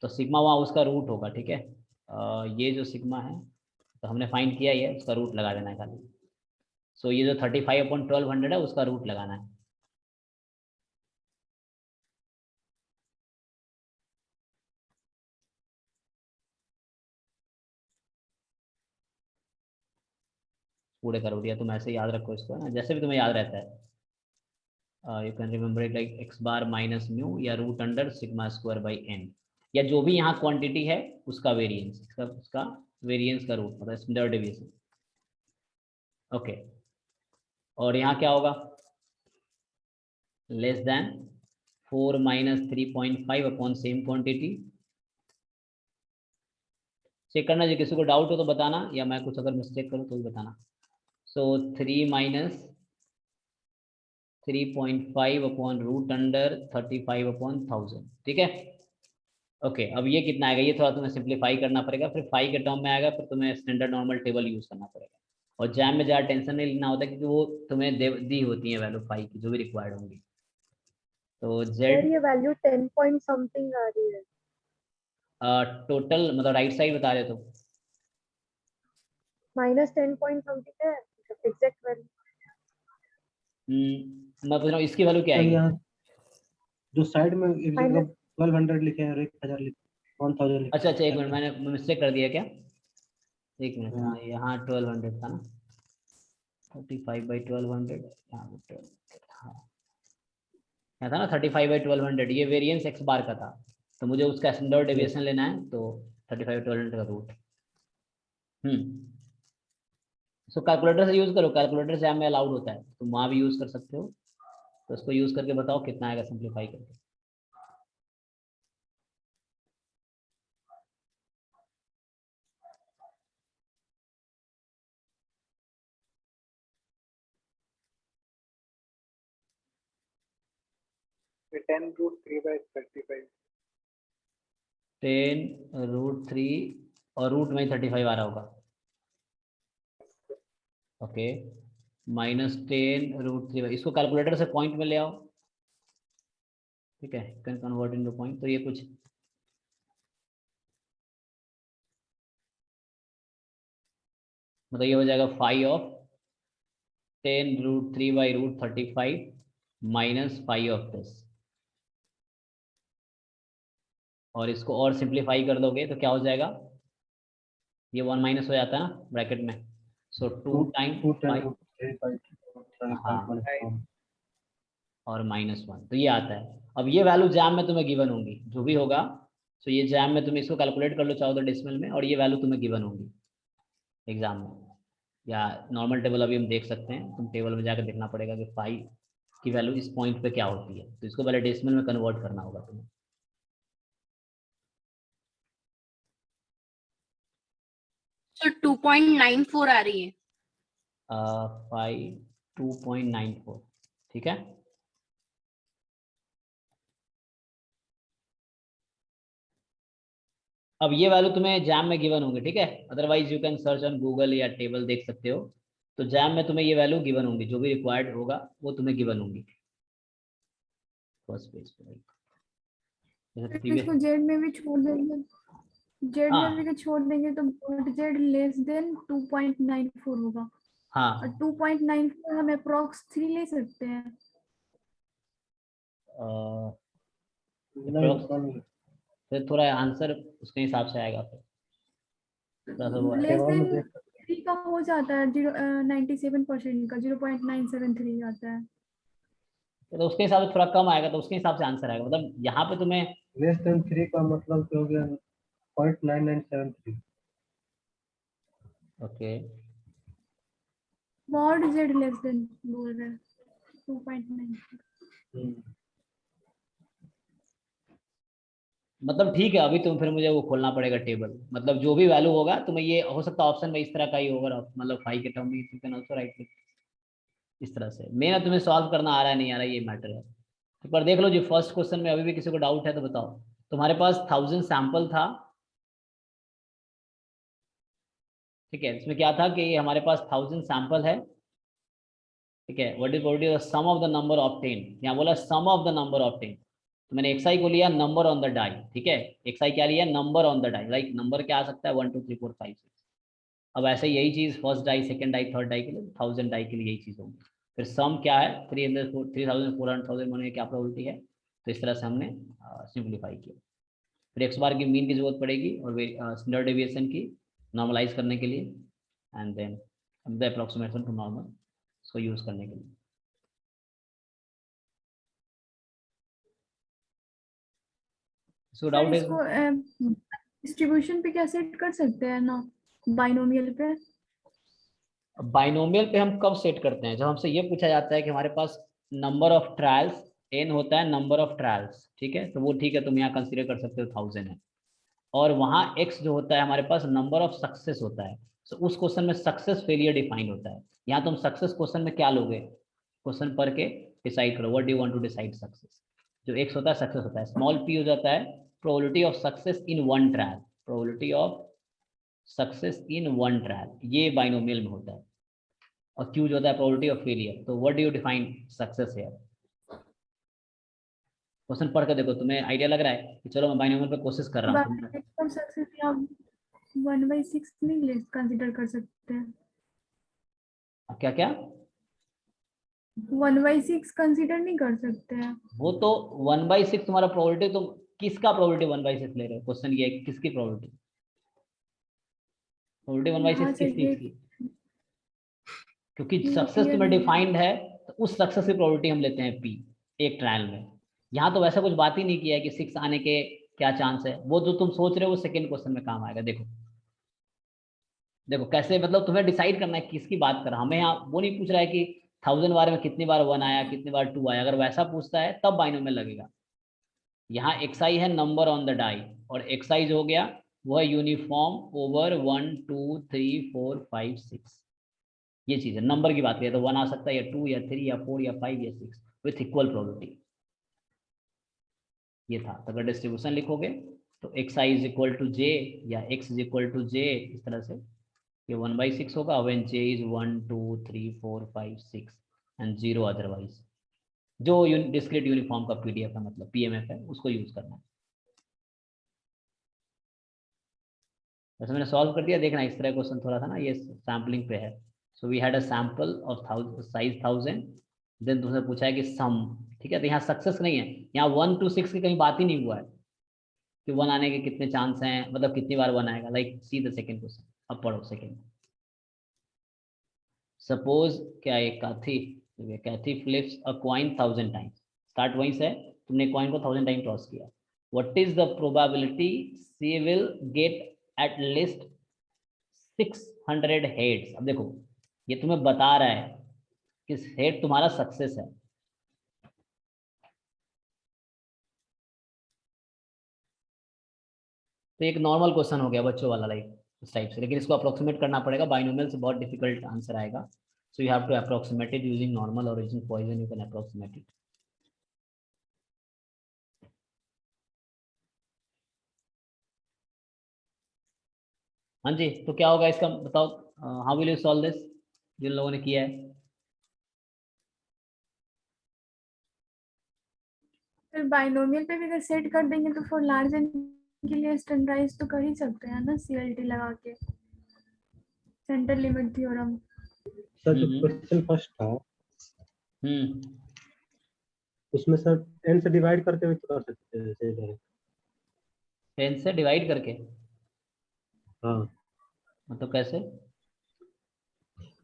तो सिग्मा वहाँ उसका रूट होगा, ठीक है? ये जो सिग्मा है तो हमने फाइंड किया, ये उसका रूट लगा देना है खाली। सो ये जो 35/1200 है उसका रूट लगाना है। पूरे कर दिया, तुम ऐसे याद रखो इसको ना, जैसे भी तुम्हें याद रहता है। You can remember it like x bar minus mu या root under sigma square by n, या जो भी यहाँ क्वांटिटी है उसका वेरिएंस, उसका वेरिएंस का रूट, मतलब स्टैंडर्ड डिवीजन। ओके, और यहाँ क्या होगा? Less than 4 minus 3.5 upon same quantity. Check करना जी, किसी को डाउट हो तो बताना, या मैं कुछ अगर मिस्टेक करूँ तो भी बताना। सो 3 माइनस 3.5 अपॉन रूट अंडर 35/1000, ठीक है? ओके, अब ये कितना आएगा? ये थोड़ा तुम्हें सिंप्लीफाई करना पड़ेगा, फिर फाई के टर्म में आएगा, फिर तुम्हें स्टैंडर्ड नॉर्मल टेबल यूज करना पड़ेगा। और जैम में ज़्यादा टेंशन नहीं लेना होता, क्योंकि वो तुम्हें दी होती है वैल्यू फाई की जो भी रिक्वायर्ड होंगी। तो सर जेड ये वैल्यू 10 पॉइंट समथिंग आ रही है। टोटल मतलब राइट साइड बता रहे तो -10 पॉइंट समथिंग है एग्जैक्ट वैल्यू। मैं पूछ रहा हूँ इसकी वैल्यू क्या सर आएगी? यहाँ जो साइड में Minus- 1200 लिखे हैं और 1000 लिखे 1000 लिखे अच्छा अच्छा, एक मिनट, मैंने मिस्टेक कर दिया क्या? एक मिनट, हाँ। हाँ यहाँ 1200 था ना, 35/1200, यहाँ 12, हाँ यहाँ था ना 35/1200, ये वेरिएंस एक्स बार का था, तो मुझे उसका स्टैंडर्ड डेविएशन लेना है, तो 35/1200 का रूट। सो कैलकुलेटर से यूज करो, कैलकुलेटर से हमें अलाउड होता है, तुम वहाँ भी यूज कर सकते हो। तो उसको यूज करके बताओ कितना आएगा सिंप्लीफाई करके। 10√3/35 10√3 और रूट में 35 आ रहा होगा। ओके, -10√3, इसको कैलकुलेटर से पॉइंट में ले आओ। ठीक है, कैन कन्वर्ट इनटू पॉइंट। तो ये कुछ मतलब ये हो जाएगा 5 ऑफ 10√3/√35 माइनस 5 ऑफ दिस। और इसको और सिंप्लीफाई कर दोगे तो क्या हो जाएगा, ये 1 माइनस हो जाता है ना ब्रैकेट में। सो 2 टाइम 5, हाँ, और -1, तो ये आता है। अब ये वैल्यू जैम में तुम्हें गिवन होंगी, जो भी होगा। तो ये जैम में तुम इसको कैलकुलेट कर लो चाहो तो डेसिमल में, और ये वैल्यू तुम्हें गिवन होंगी एग्जाम में, या नॉर्मल टेबल अभी हम देख सकते हैं। तुम टेबल में जाकर देखना पड़ेगा कि 5 की वैल्यू इस पॉइंट पे क्या होती है, तो इसको पहले डेसिमल में कन्वर्ट करना होगा तुम्हें। सर 2.94 आ रही है। 5 2.94, ठीक है। अब ये वैल्यू तुम्हें जैम में गिवन होंगे, ठीक है। Otherwise you can search on Google या टेबल देख सकते हो। तो जैम में तुम्हें ये वैल्यू गिवन होंगी, जो भी रिक्वायर्ड होगा वो तुम्हें गिवन होंगी फर्स्ट पेज पे। इसको जेड में भी छोड़ देंगे, जेड हाँ में भी छोड़ देंगे तो जेड लेस देन 2.94 होगा। हाँ, और 2.94 हम अप्रोक्स 3 ले सकते हैं। फिर थोड़ा आंसर उसके हिसाब से आएगा। फिर थोड़ा सा वो लेस देन 3 का हो जाता है, 97% का 0.973 आता है। तो उसके हिसाब से थोड़ा कम आएगा, तो उसके हिसाब से आंसर आएगा। मतलब यहाँ पे तुम्हें लेस देन 3 का मतलब हो गया 0.9973। Okay, mod Z less than बोल रहे हैं 2.9। मतलब ठीक है। अभी तुम फिर मुझे वो खोलना पड़ेगा टेबल, मतलब जो भी वैल्यू होगा तुम्हें, ये हो सकता है ऑप्शन में इस तरह का ही होगा, मतलब 5 के टर्म में you can also right it इस तरह से। मेरा तुम्हें सॉल्व करना आ रहा है नहीं आ रहा है ये मैटर है। तो पर देख लो जी, फर्स्ट क्वेश्चन में अभी भी किसी को डाउट है तो बताओ। तुम्हारे पास 1000 सैंपल था, ठीक है। इसमें क्या था कि हमारे पास 1000 सैंपल है, ठीक है। What is the sum of the number obtain, यहाँ बोला sum of the number obtain. तो मैंने xi को लिया नंबर ऑन द डाई, ठीक है। xi क्या लिया, number on the die, like number क्या आ सकता है 1 2 3 4 5 6। अब ऐसे यही चीज first die, second die, third die के लिए, 1000 डाई के लिए यही चीज होगी। फिर सम क्या है, 300 3400 होने की क्या प्रोबेबिलिटी है। तो इस तरह से हमने सिंप्लीफाई किया। फिर एक्स बार की मीन की जरूरत पड़ेगी और स्टैंडर्ड डेविएशन की नॉर्मलाइज करने के लिए, and then the approximation to normal इसको यूज करने के लिए। सो डाउट इज, इसको डिस्ट्रीब्यूशन पे क्या सेट कर सकते हैं ना, बाइनोमियल पे। बाइनोमियल पे हम कब सेट करते हैं, जब हमसे ये पूछा जाता है कि हमारे पास नंबर ऑफ ट्रायल्स n होता है, नंबर ऑफ ट्रायल्स, ठीक है। तो वो ठीक है, तुम यहाँ कंसीडर कर सकते हो 1000 है। और वहाँ x जो होता है हमारे पास नंबर ऑफ सक्सेस होता है। तो उस क्वेश्चन में सक्सेस फेलियर डिफाइन होता है। यहाँ तुम सक्सेस क्वेश्चन में क्या लोगे, क्वेश्चन पढ़ के डिसाइड करो, what do you want to decide success. जो x होता है सक्सेस होता है, स्मॉल p हो जाता है probability of success in one trial, probability of success in one trial, ये बाइनोमियल में होता है। और q जो होता है प्रोबेबिलिटी ऑफ फेलियर। तो what do you define success here. Question पढ़ के देखो, तुम्हें आइडिया लग रहा है कि चलो मैं बाइनोमियल पे कोशिश कर रहा हूँ। तुम सक्सेस या 1/6 नहीं कंसीडर कर सकते हैं। क्या क्या, 1/6 कंसीडर नहीं कर सकते हैं। वो तो 1/6 तुम्हारा प्रोबेबिलिटी, तुम किसका प्रोबेबिलिटी 1/6 ले रहे हो, क्वेश्चन ये है किसकी प्रोबेबिलिटी, प्रोबेबिलिटी 1/6 किस चीज की। क्योंकि सक्सेस तुम्हें डिफाइंड है, तो उस सक्सेस की प्रोबेबिलिटी हम लेते हैं p एक ट्रायल में। यहाँ तो वैसा कुछ बात ही नहीं किया है कि 6 आने के क्या चांस है। वो जो तुम सोच रहे हो वो सेकेंड क्वेश्चन में काम आएगा। देखो देखो कैसे, मतलब तुम्हें डिसाइड करना है किसकी बात कर रहा। हमें यहाँ वो नहीं पूछ रहा है कि 1000 बार में कितनी बार 1 आया, कितनी बार 2 आया। अगर वैसा पूछता है तब बाइनोमियल लगेगा। यहाँ xi है नंबर ऑन द डाई, और xi जो हो गया वो है यूनिफॉर्म ओवर 1 2 3 4 5 6। ये चीज है, नंबर की बात करें तो 1 आ सकता है, या 2 या 3 या 4 या 5 या 6 विथ इक्वल प्रोबेबिलिटी। ये था। तो अगर डिस्ट्रीब्यूशन लिखोगे तो xi इज इक्वल टू जे या x इज इक्वल टू जे, इस तरह से ये 1/6 होगा when j is 1 2 3 4 5 6 and 0 otherwise. जो डिस्क्रीट यूनिफॉर्म का पीडीएफ है, मतलब पीएमएफ है, उसको यूज करना है। वैसे मैंने सॉल्व कर दिया, देखना इस तरह क्वेश्चन थोड़ा था ना, ये सैम्पलिंग पे है। So we had a sample of size 1000, then तुमसे पूछा है कि सम, ठीक है। तो यहाँ सक्सेस नहीं है, यहाँ 1 to 6 की कहीं बात ही नहीं हुआ है कि 1 आने के कितने चांस हैं, मतलब कितनी बार 1 आएगा। Like see the second question, अब पढ़ो सेकेंड। सपोज क्या एक Kathy flips a coin 1000 times, start वहीं से, तुमने कॉइन को 1000 टाइम टॉस किया। What is the probability C will get at least 600 heads? अब देखो ये तुम्हें बता रहा है कि हेड तुम्हारा सक्सेस है। तो एक नॉर्मल क्वेश्चन हो गया बच्चों वाला, लाइक इस टाइप से, लेकिन इसको अप्रोक्सीमेट करना पड़ेगा। बाइनोमियल से बहुत डिफिकल्ट आंसर आएगा, so you have to approximate it using normal or using Poisson, you can approximate it. हाँ जी, तो क्या होगा इसका बताओ, how will you solve this, जिन लोगों ने किया है? फिर बाइनोमियल पे भी अगर सेट कर देंगे तो फॉर लार्ज एन के लिए स्टैंडर्डाइज तो कर ही सकते हैं ना, सीएलटी लगा के, सेंटर लिमिट थ्योरम। सर जो क्वेश्चन फर्स्ट था उसमें सर n से डिवाइड करके भी तो कर सकते हैं ऐसे डायरेक्ट। 10 से डिवाइड करके? हाँ, मतलब कैसे?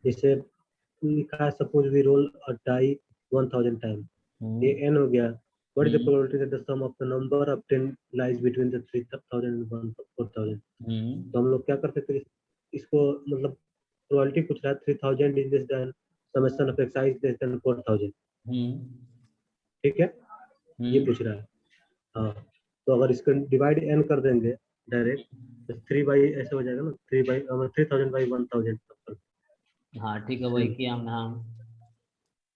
जैसे लिखा है suppose we roll a die 1000 time, ये n हो गया। What is the probability that the sum of the number obtained lies between the 3000 and 4000? तो हम लोग क्या कर सकते हैं, इसको मतलब प्रोबेबिलिटी पूछ रहा है 3000 is less then summation of xi is less then 4000, ठीक है, ये पूछ रहा है। हाँ, तो अगर इसको डिवाइड n कर देंगे डायरेक्ट तो 3 बाई ऐसे हो जाएगा ना, 3000 बाई 1000। हाँ ठीक है, वही किया हमने। हाँ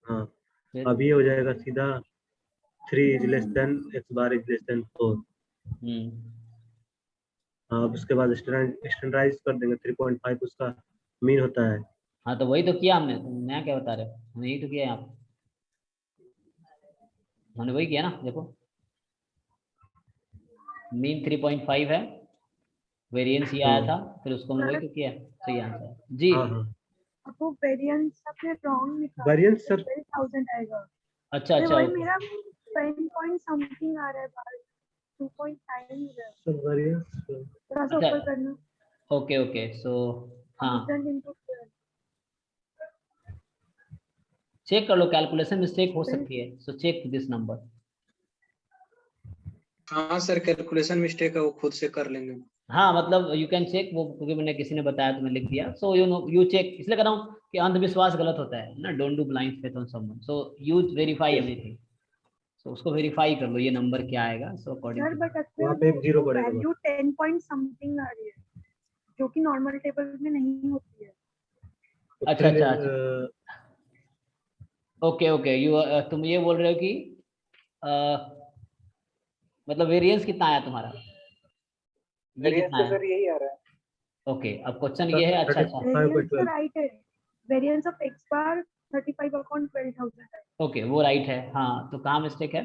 हाँ, फिर अब ये हो जाएगा सीधा 3 is less then x bar is less than 4। हाँ, अब उसके बाद स्टैंडर्डाइज कर देंगे 3.5 उसका मीन होता है। हाँ तो वही तो किया हमने, तुम नया क्या बता रहे हो? हमने यही तो किया यहाँ पे, हमने वही किया ना। देखो मीन 3.5 है, वेरिएंस ये आया था, फिर उसको हमने वही तो किया। सही आंसर है जी। हाँ हाँ, अब वो वेरिएंस आपने रॉन्ग निकाला, वेरिएंस सर 12,000 आएगा। अच्छा अरे अच्छा वही ओके। मेरा 10 पॉइंट समथिंग आ रहा है बाहर, 2.9 हो रहा है। सर वेरिएंस थोड़ा सा अच्छा ऊपर करना, ओके ओके, सो हाँ 1000 into 12। चेक कर लो, कैलकुलेशन मिस्टेक हो सकती है, सो चेक दिस नंबर। हाँ सर, कैलकुलेशन मिस्टेक है, वो खुद से कर लेंगे। हाँ मतलब यू कैन चेक वो, क्योंकि मैंने किसी ने बताया तो मैं लिख दिया। So you know you check, इसलिए कर रहा हूँ कि अंधविश्वास गलत होता है ना, don't do blind faith on someone, so you verify everything. So उसको वेरीफाई कर लो, ये नंबर क्या आएगा। So according sir to but वहाँ पे एक जीरो पड़ेगा वैल्यू 10 पॉइंट समथिंग आ रही है, जो कि नॉर्मल टेबल में नहीं होती है। अच्छा अच्छा अच्छा, ओके ओके, यू तुम ये बोल रहे हो कि मतलब वेरिएंस कितना आया तुम्हारा, ये वेरिएंस कितना तो है? सर यही आ रहा है। ओके, अब क्वेश्चन ये है। अच्छा अच्छा, वेरिएंस तो राइट है, variance of x bar 35 upon 12,000 है। ओके वो राइट है। हाँ तो कहाँ मिस्टेक है?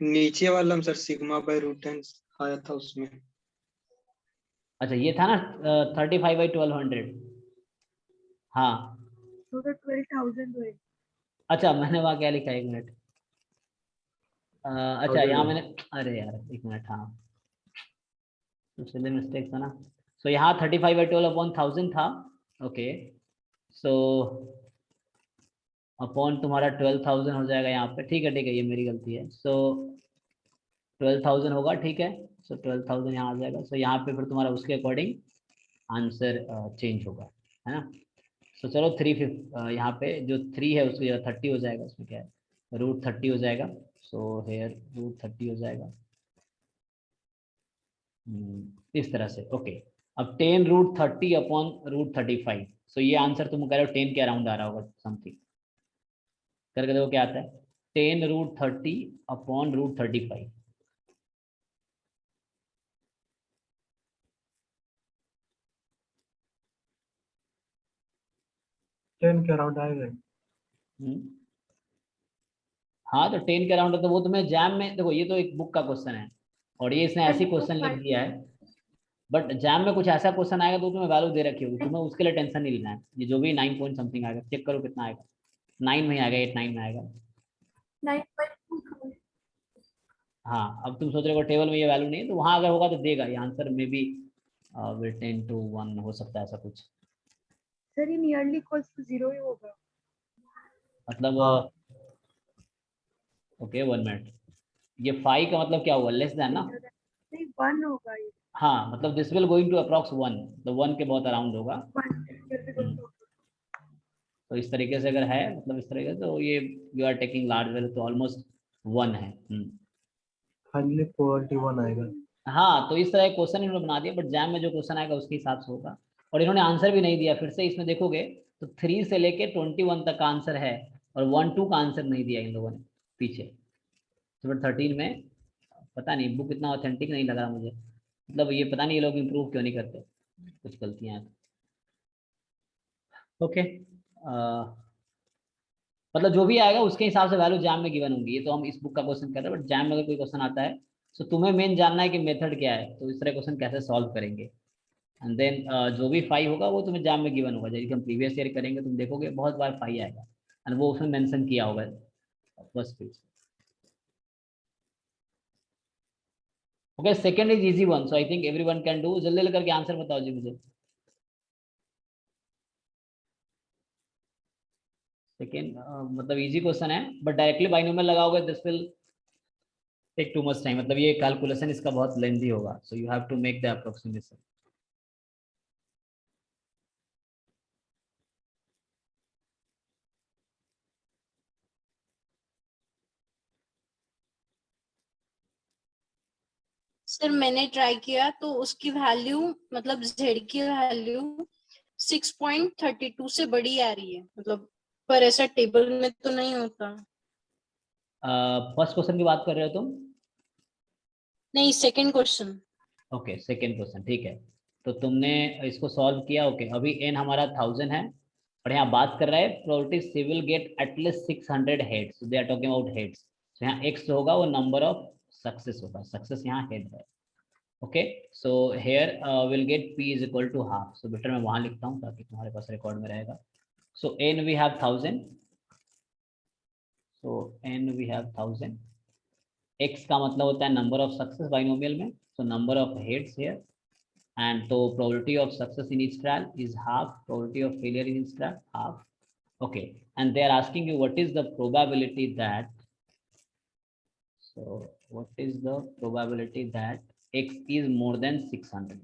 नीचे वाला सर सिग्मा बाय रूट 10 आया था उसमें। अच्छा ये था ना 35/1200। हाँ तो 12,000 हुए। अच्छा, मैंने वहाँ क्या लिखा है, एक मिनट। अच्छा यहाँ मैंने, अरे यार एक मिनट, हाँ तो चलिए मिस्टेक था ना। सो यहाँ 35/12/1000 था। ओके सो अपॉन तुम्हारा 12,000 हो जाएगा यहाँ पे, ठीक है ये मेरी गलती है। सो 12,000 होगा, ठीक है। सो 12,000 यहाँ आ जाएगा। सो यहाँ पे फिर तुम्हारा उसके अकॉर्डिंग आंसर चेंज होगा, है ना। तो चलो 350 यहाँ पे जो 3 है उसकी जगह 30 हो जाएगा, उसमें क्या है √30 हो जाएगा। सो हेयर √30 हो जाएगा इस तरह से। ओके, अब 10√30 अपॉन √35। सो ये आंसर तुम कह रहे हो 10 के अराउंड आ रहा होगा समथिंग, करके देखो क्या आता है। 10√30 अपॉन √35। 10 के अराउंड आएगा। हाँ तो 10 के अराउंड, तो वो तुम्हें जैम में देखो, ये तो एक बुक का क्वेश्चन है और ये इसने ऐसी क्वेश्चन लिख दिया है, बट जैम में कुछ ऐसा क्वेश्चन आएगा तो तुम्हें वैल्यू दे रखी होगी, तुम्हें उसके लिए टेंशन नहीं लेना है। ये जो भी 9 पॉइंट समथिंग आएगा, चेक करो कितना आएगा, 9 में आएगा, 8-9 में आएगा। 9.2। हाँ अब तुम सोच रहे हो टेबल में ये वैल्यू नहीं है, तो वहां अगर होगा तो देगा ये आंसर में भी 10 to 1 हो सकता है ऐसा कुछ। सर ये नियरली इक्वल्स टू 0 ही होगा। मतलब ओके 1 मिनट, ये 5 का मतलब क्या हुआ, लेस देन ना? नहीं 1 होगा ये। हाँ मतलब this will going to approx 1, तो 1 के बहुत अराउंड होगा। 1 तो इस तरीके से अगर है, मतलब इस तरीके से, तो ये you are taking large value, तो ऑलमोस्ट 1 है। फाइनली प्रोबेबिलिटी 1 आएगा। हाँ तो इस तरह का क्वेश्चन इन्होंने बना दिया, बट जैम में जो क्वेश्चन आएगा उसके हिसाब से होगा। और इन्होंने आंसर भी नहीं दिया, फिर से इसमें देखोगे तो 3 से लेके 21 तक का आंसर है और 1-2 का आंसर नहीं दिया इन लोगों ने पीछे। तो 13 में पता नहीं, बुक इतना ऑथेंटिक नहीं लगा मुझे, मतलब ये पता नहीं ये लोग इम्प्रूव क्यों नहीं करते, कुछ गलतियाँ हैं। ओके मतलब जो भी आएगा उसके हिसाब से वैल्यू जैम में गिवन होंगी। ये तो हम इस बुक का क्वेश्चन कर रहे हैं, बट जैम में अगर कोई क्वेश्चन आता है तो तुम्हें मेन जानना है कि मेथड क्या है, तो इस तरह क्वेश्चन कैसे सॉल्व करेंगे। एंड देन जो भी 5 होगा वो तुम्हें जैम में गिवन होगा। जैसे कि हम प्रीवियस ईयर करेंगे, तुम देखोगे बहुत बार 5 आएगा एंड वो उसमें मेंशन किया होगा first page. Okay second is easy one, so I think everyone can do. जल्दी जल्दी करके आंसर बताओ जी मुझे। सेकंड मतलब इजी क्वेश्चन है, बट डायरेक्टली बाइनोमियल लगाओगे this will take too much time, मतलब ये कैलकुलेशन इसका बहुत लेंथी होगा, so you have to make the approximation. Sir मैंने ट्राई किया तो उसकी वैल्यू, मतलब z की वैल्यू 6.32 से बड़ी आ रही है, मतलब पर ऐसा टेबल में तो नहीं होता। फर्स्ट क्वेश्चन की बात कर रहे हो तुम? नहीं second question. Okay second question ठीक है, तो तुमने इसको सॉल्व किया। ओके अभी n हमारा 1000 है और यहाँ बात कर रहा है probability C will get at least 600 heads, they are talking about heads. तो यहाँ x होगा वो नंबर ऑफ सक्सेस होगा, सक्सेस यहाँ हेड है। Okay so here will get p is equal to half, so better मैं वहाँ लिखता हूँ ताकि तुम्हारे पास रिकॉर्ड में रहेगा। So n we have 1000, so n we have 1000, x का मतलब होता है नंबर ऑफ सक्सेस बाइनोमियल में, so number of heads here, and so probability of success in each trial is half, probability of failure in each trial half. Okay, and they are asking you what is the probability that, so what is the probability that x is more than 600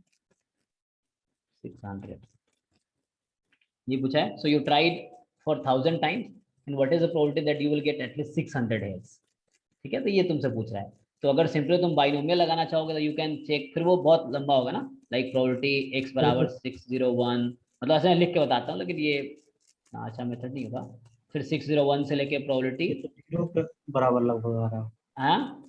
ये पूछा है। so you tried for 1000 times and what is the probability that you will get at least 600 heads, ठीक है। तो ये तुमसे पूछ रहा है, तो अगर सिंपली तुम बाइनोमियल लगाना चाहोगे तो यू कैन चेक, फिर वो बहुत लंबा होगा ना, लाइक प्रोबेबिलिटी x बराबर 601, मतलब ऐसे मैं लिख के बताता हूँ, लेकिन ये अच्छा मेथड नहीं होगा। फिर 601 से लेके प्रोबेबिलिटी 0 के बराबर लगभग आ रहा है। हाँ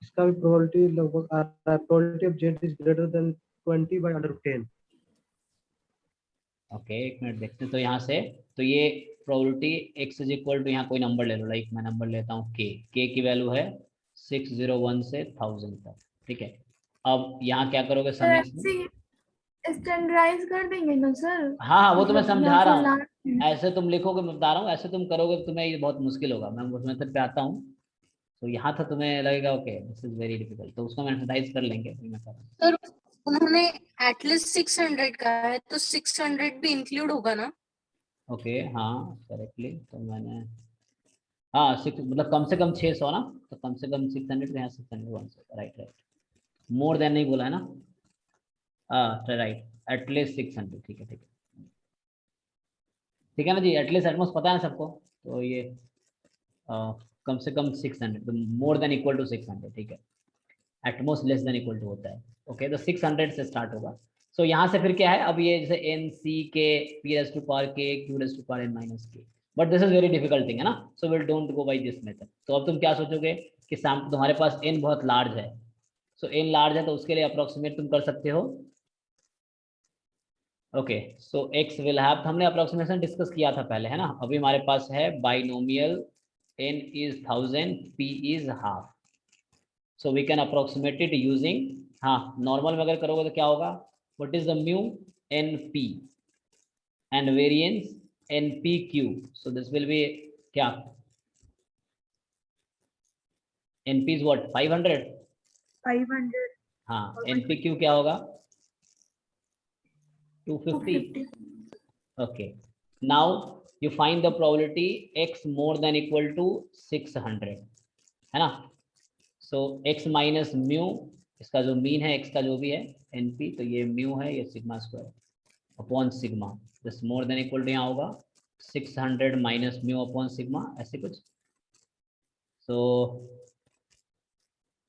इसका भी प्रोबेबिलिटी लगभग आ रहा है। Probability of z is greater than 20/10। Okay एक मिनट देखते हैं, तो यहाँ से तो ये probability x is equal to, यहाँ कोई नंबर ले लो, लाइक मैं नंबर लेता हूँ k की वैल्यू है 601 से 1000 तक, ठीक है। अब यहाँ क्या करोगे समेशन, स्टैंडर्डाइज कर देंगे ना सर? हाँ वो तो मैं मतलब समझा यहाँ रहा से हूँ, लास्ट ऐसे तुम लिखोगे मैं बता रहा हूँ, ऐसे तुम करोगे तो तुम्हें ये बहुत मुश्किल होगा। मैं उस मेथड पे आता हूँ, तो यहाँ था तुम्हें लगेगा okay this is very difficult, तो उसको मैथमेटाइज कर लेंगे। मैं कर रहा हूँ सर उन्होंने एटलीस्ट 600 कहा है, तो 600 भी इंक्लूड होगा ना? ओके हाँ करेक्टली, तो मैंने हाँ 6 मतलब कम से कम 600 ना, तो कम से कम 600, तो यहाँ 601 राइट राइट, मोर देन नहीं बोला है ना, हाँ राइट, एटलीस्ट 600, ठीक है ठीक है ना जी, एटलीस्ट एटमोस्ट पता है सबको, तो ये कम से कम 600, तो मोर देन इक्वल टू 600, ठीक है। At most less than equal to होता है, ओके तो 600 से स्टार्ट होगा। सो यहाँ से फिर क्या है, अब ये जैसे N C K P raise to power K Q raise to power N minus K, but this is very difficult thing है ना, so will don't go by this method. तो अब तुम क्या सोचोगे कि तुम्हारे पास n बहुत लार्ज है, सो n लार्ज है तो उसके लिए अप्रोक्सीमेट तुम कर सकते हो। Okay so x will have, हमने अप्रोक्सीमेशन डिस्कस किया था पहले है ना, अभी हमारे पास है binomial n is 1000 p is half, so we can approximate it using, हाँ नॉर्मल में अगर करोगे तो क्या होगा, what is the mu np and variance npq, so this will be क्या, np is what 500, 500 हाँ और npq क्या होगा 250। 250 okay now you find the probability x more than equal to 600 है ना, so x माइनस म्यू, इसका जो mean है x का जो भी है np, तो ये म्यू है, ये sigma square upon sigma, this more than equal to यहाँ होगा 600 माइनस म्यू अपॉन सिग्मा, ऐसे कुछ। so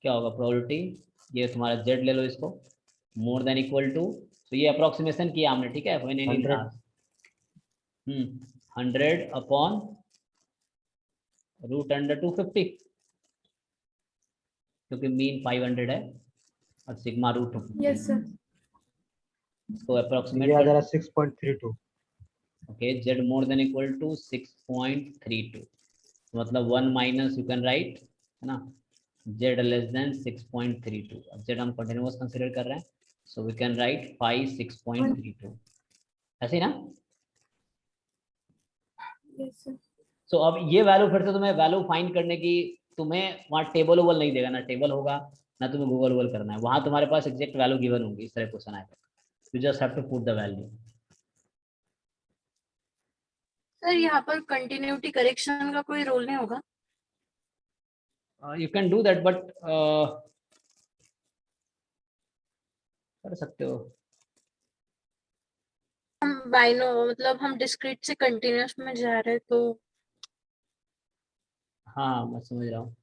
क्या होगा प्रोबेबिलिटी, ये तुम्हारा z ले लो इसको, मोर देन इक्वल टू, तो ये अप्रोक्सीमेशन किया हमने, ठीक है, when any 100 upon root under 250, क्योंकि मीन 500 है और सिग्मा रूट, यस सर। तो अप्रोक्सीमेट ये आ जा रहा 6.32। Okay z more than equal to 6.32, मतलब 1 माइनस यू कैन राइट है ना, z लेस देन 6.32, अब z हम कंटिन्यूअस कंसीडर कर रहे हैं, सो वी कैन राइट 6.32, ऐसे ही ना। Yes sir. सो अब ये वैल्यू फिर से तुम्हें वैल्यू फाइंड करने की, तुम्हें वहाँ टेबल ओबल नहीं देगा, ना टेबल होगा ना तुम्हें गूगल वूगल करना है, वहाँ तुम्हारे पास एग्जैक्ट वैल्यू गिवन होगी, इस तरह क्वेश्चन आएगा, you just have to put the value. Sir यहाँ पर कंटिन्यूटी करेक्शन का कोई रोल नहीं होगा? You can do that but कर सकते हो। हम बाइनो मतलब हम डिस्क्रीट से कंटिन्यूअस में जा रहे हैं तो हाँ मैं समझ रहा हूँ,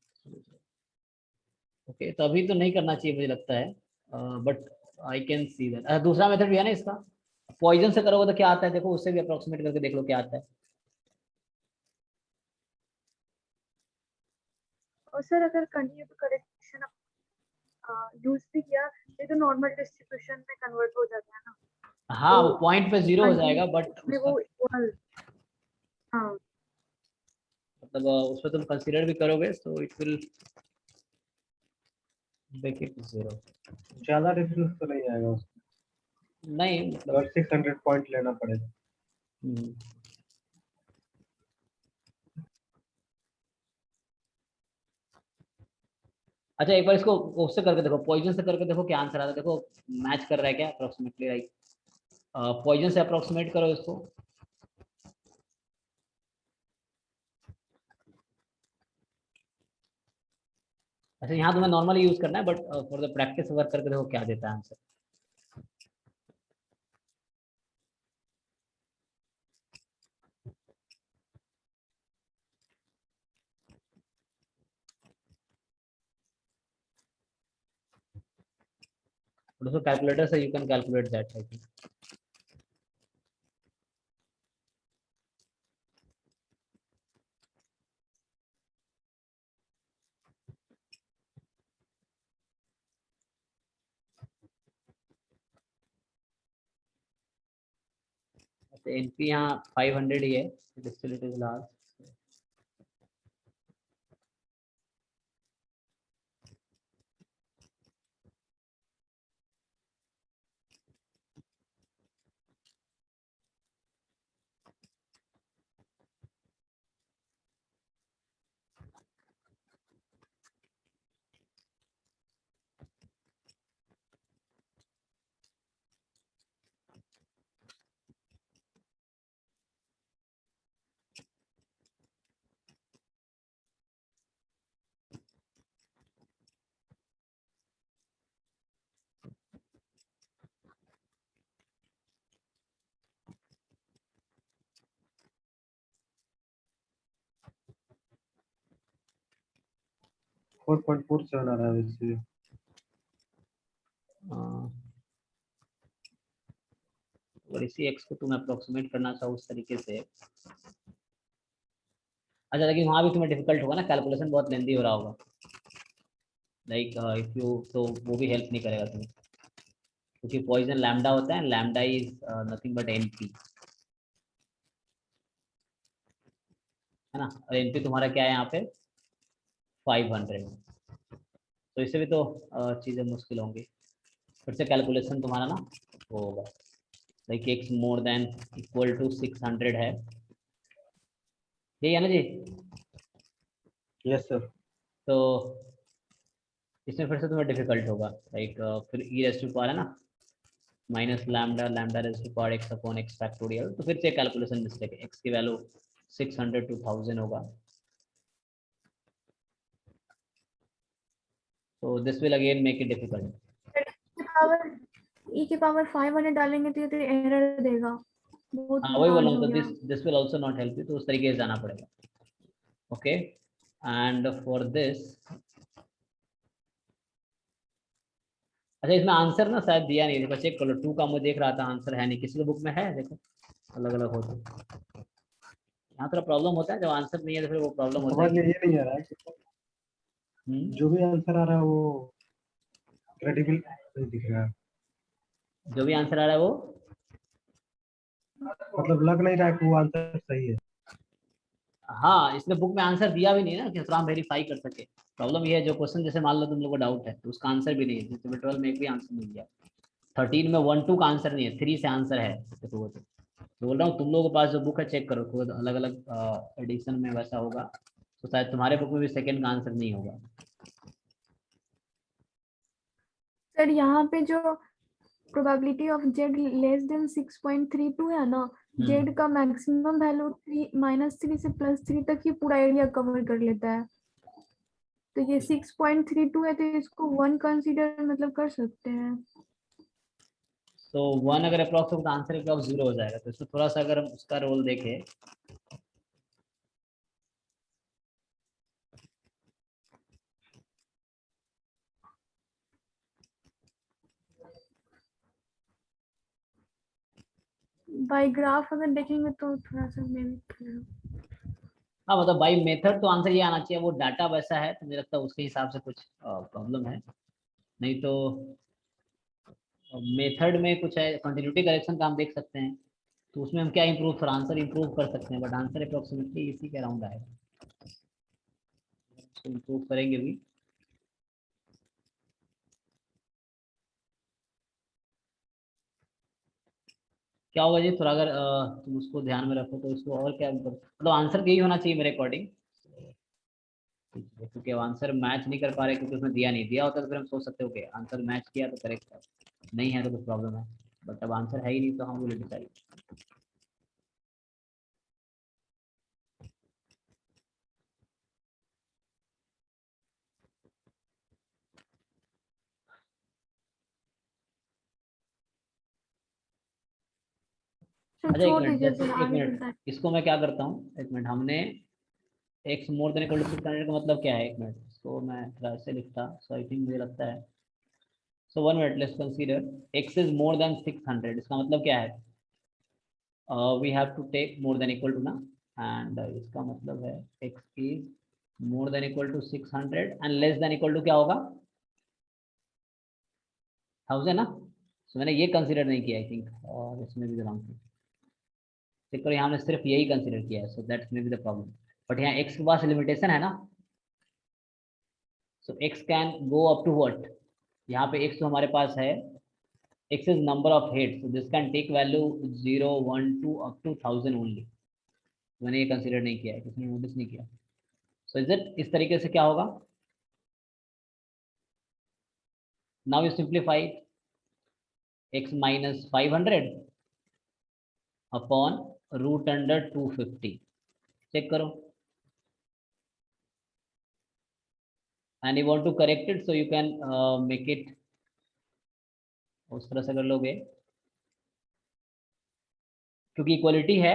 ओके तो अभी तो नहीं करना चाहिए मुझे लगता है, but I can see that. दूसरा मेथड भी है ना इसका, पॉइजन से करोगे तो क्या आता है, देखो उससे भी अप्रोक्सीमेट करके देख लो क्या आता है। और सर अगर कंटिन्यूटी करेक्शन यूज भी किया ये तो नॉर्मल डिस्ट्रीब्यूशन में कन्वर्ट हो जाता है ना, हाँ तो वो पॉइंट पे जीरो हो जाएगा, बट उसमें वो इक्वल, हाँ मतलब उसमें तुम कंसीडर भी करोगे तो it will make it zero. ज्यादा डिफरेंस तो नहीं आएगा उसमें, नहीं मतलब और 600 पॉइंट लेना पड़ेगा। अच्छा एक बार इसको उससे करके देखो, पॉइजन से करके देखो क्या आंसर आता है, देखो मैच कर रहा है क्या अप्रोक्सीमेटली, राइट। पॉइजन से अप्रोक्सीमेट करो इसको, अच्छा यहाँ तुम्हें नॉर्मली यूज करना है, but for the practice work करके देखो क्या देता है आंसर। दोस्तों कैलकुलेटर से you can calculate that I think. NP यहाँ 500 ही है, still it is large. Four 4.47 आ रहा है इससे। और इसी एक्स को तुम अप्रोक्सीमेट करना चाहो उस तरीके से, अच्छा, लेकिन वहाँ भी तुम्हें डिफिकल्ट होगा ना, कैलकुलेशन बहुत लेंदी हो रहा होगा, लाइक इफ यू, तो वो भी हेल्प नहीं करेगा तुम्हें, क्योंकि पॉइजन लैम्डा होता है, lambda is nothing but NP, है ना, और एनपी तुम्हारा क्या है यहाँ पे 500, तो इससे भी तो चीज़ें मुश्किल होंगी, फिर से कैलकुलेशन तुम्हारा ना वो होगा, like x more than equal to 600 है, यही है ना जी। Yes sir. तो इसमें फिर से तुम्हें डिफिकल्ट होगा, लाइक फिर ई रेस टू पावर है ना, minus lambda, lambda raise to power X upon X factorial, तो फिर से कैलकुलेशन मिस्टेक है, एक्स की वैल्यू 600 to 1000 होगा, तो this will again make it difficult. E के पावर 500 डालेंगे तो ये तो एरर देगा, बहुत हाँ वही बोल रहा हार्ड हूँ, हो तो गया। This will also not help you, तो उस तरीके से जाना पड़ेगा। ओके, एंड फॉर दिस, अच्छा इसमें आंसर ना शायद दिया नहीं, देखो चेक कर लो, 2 का मैं देख रहा था, आंसर है नहीं, किसी को बुक में है, देखो अलग अलग हो तो यहाँ थोड़ा प्रॉब्लम होता है, जब आंसर नहीं है तो फिर वो प्रॉब्लम होता समझ है। ये नहीं आ रहा है कि जो भी आंसर आ रहा है वो क्रेडिबल नहीं दिख रहा है, जो भी आंसर आ रहा है वो, मतलब लग नहीं रहा है कि वो आंसर सही है। हाँ इसने बुक में आंसर दिया भी नहीं ना कि हम वेरीफाई कर सके, प्रॉब्लम ये है, जो क्वेश्चन जैसे मान लो तुम लोग को डाउट है, तो उसका आंसर भी नहीं है, जैसे 12 में एक भी आंसर नहीं दिया, 13 में 1 2 का आंसर नहीं है, 3 से आंसर है, तो वो तो बोल रहा हूँ तुम लोगों के पास जो बुक है चेक करो, खुद अलग अलग एडिशन में वैसा होगा, तो शायद तुम्हारे बुक में भी सेकंड का आंसर नहीं होगा। सर यहाँ पे जो probability of Z less than 6.32 है ना, जेड का मैक्सिमम वैल्यू -3 से +3 तक ही पूरा एरिया कवर कर लेता है, तो ये 6.32 है, तो इसको 1 कंसीडर मतलब कर सकते हैं। तो 1 अगर अप्रॉक्स हो तो आंसर अप्रॉक्स 0 हो जाएगा, तो इसमें थोड़ा सा अगर हम उसका रोल देखें, बाय ग्राफ अगर देखेंगे तो थोड़ा सा मे भी, हाँ मतलब बाई मेथड तो आंसर ये आना चाहिए, वो डाटा वैसा है तो मुझे लगता है उसके हिसाब से कुछ प्रॉब्लम है, नहीं तो मेथड में कुछ है, कंटिन्यूटी करेक्शन का हम देख सकते हैं, तो उसमें हम क्या इंप्रूव, फिर आंसर इंप्रूव कर सकते हैं, बट आंसर अप्रोक्सीमेटली इसी के अराउंड आएगा, तो इंप्रूव करेंगे भी। क्या होगा जी, थोड़ा अगर तुम उसको ध्यान में रखो तो इसको और क्या मतलब आंसर यही होना चाहिए मेरे अकॉर्डिंग, क्योंकि आंसर मैच नहीं कर पा रहे क्योंकि उसमें दिया नहीं, दिया होता तो फिर हम सोच सकते हो कि आंसर मैच किया तो करेक्ट है, नहीं है तो कुछ प्रॉब्लम है, बट अब आंसर है ही नहीं तो हम विल डिसाइड। अच्छा एक छोड़ मिनट, दीजिए जैसे सर, एक आगे मिनट, चलता है। इसको मैं क्या करता हूँ, एक मिनट, हमने x more than equal to 600 का मतलब क्या है, एक मिनट इसको मैं थोड़ा ऐसे लिखता, सो आई थिंक मुझे लगता है, सो 1 minute, let's consider x is more than 600, इसका मतलब क्या है, we have to take more than equal to ना, एंड इसका मतलब है x is more than equal to 600 and less than equal to क्या होगा 1000 ना, सो मैंने ये कंसीडर नहीं किया आई थिंक, और इसमें भी रॉन्ग थी, चेक करो यहाँ हमने सिर्फ यही कंसीडर किया है, so that's may be the problem, but यहाँ एक्स के पास लिमिटेशन है ना, so X can go up to what, यहाँ पे एक्स तो हमारे पास है, x is number of hits, so this can take value 0 1 2 up to 1000 only, मैंने ये कंसीडर नहीं किया है, किसी ने नोटिस नहीं किया, सो इज इट, इस तरीके से क्या होगा, now you simplify x minus 500 upon root under 250, check करो, and you want to correct it, so you can make it उस तरह से कर लोगे, क्योंकि इक्वलिटी है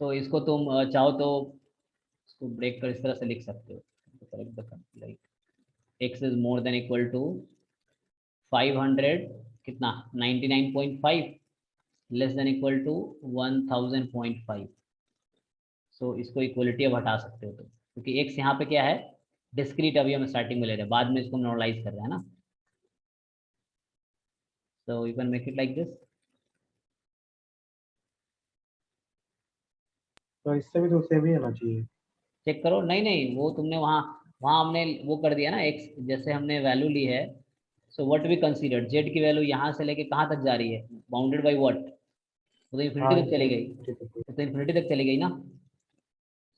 तो इसको तुम चाहो तो इसको ब्रेक कर इस तरह से लिख सकते हो, like x is more than equal to 500 कितना 99.5 less than equal to 1000.5, so इसको इक्वलिटी अब हटा सकते हो तो, क्योंकि x यहाँ पे क्या है, डिस्क्रीट अभी हम स्टार्टिंग में ले रहे हैं, बाद में इसको नॉर्मलाइज कर रहे हैं ना। सो you can make it like this. तो इससे भी तो सेम ही आना चाहिए। चेक करो, नहीं नहीं वो तुमने वहाँ वहाँ हमने वो कर दिया ना, x जैसे हमने वैल्यू ली है, so what we consider, z की वैल्यू यहाँ से लेके कहाँ तक जा रही है, बाउंडेड बाय व्हाट, तो इन्फिनिटी हाँ तक चली गई, ठीक है। तो इन्फिनिटी तक चली गई ना।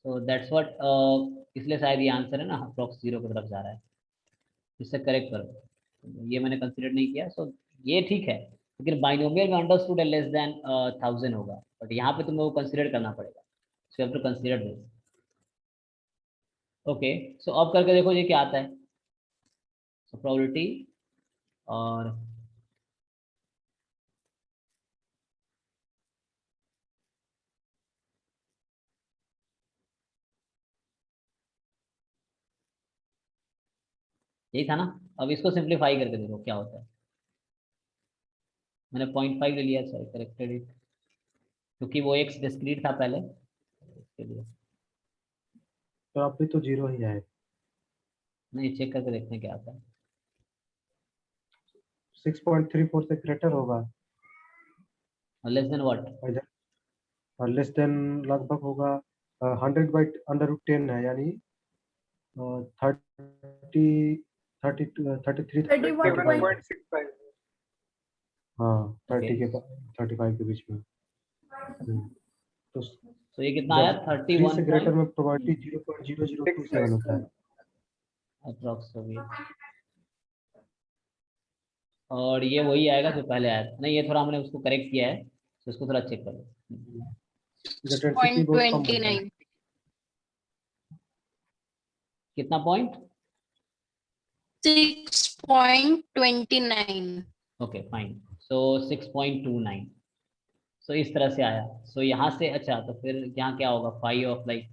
सो दैट्स व्हाट, इसलिए शायद ये आंसर है ना, अप्रॉक्स 0 की तरफ जा रहा है। इससे करेक्ट करो, ये मैंने कंसीडर नहीं किया। सो ये ठीक है, लेकिन बाइनोमियल में अंडरस्टूड है लेस देन 1000 होगा, बट यहाँ पे तुम्हें वो कंसीडर करना पड़ेगा, so you have to consider this. Okay, so अब करके देखो ये क्या आता है। सो प्रोबेबिलिटी और यही था ना। अब इसको सिंप्लीफाई करके देखो क्या होता है। मैंने 0.5 ले लिया, सॉरी करेक्टेड इट, क्योंकि वो एक डिस्क्रीट था पहले, इसके लिए। तो अभी तो 0 ही आए। नहीं, चेक करके देखते हैं क्या आता है। 6.34 से ग्रेटर होगा, लेस देन व्हाट, और लेस देन लगभग होगा 100/√10 है, यानी 30 33 31.5 31.65 हाँ Okay. 30 के 35 के बीच में। तो तो ये कितना आया, जब 3 से 31 ग्रेटर में प्रोबेबिलिटी 0.0027 होता है। अप्रॉक्स हो गया, और ये वही आएगा जो पहले आया था। नहीं, ये थोड़ा हमने उसको करेक्ट किया है, तो इसको थोड़ा चेक कर लो। डेंसिटी बहुत कम होता है। 0.29 कितना पॉइंट, 6.29 ओके फाइन, सो 6.29, सो इस तरह से आया। सो यहाँ से अच्छा, तो फिर यहाँ क्या होगा, 5 ऑफ लाइक,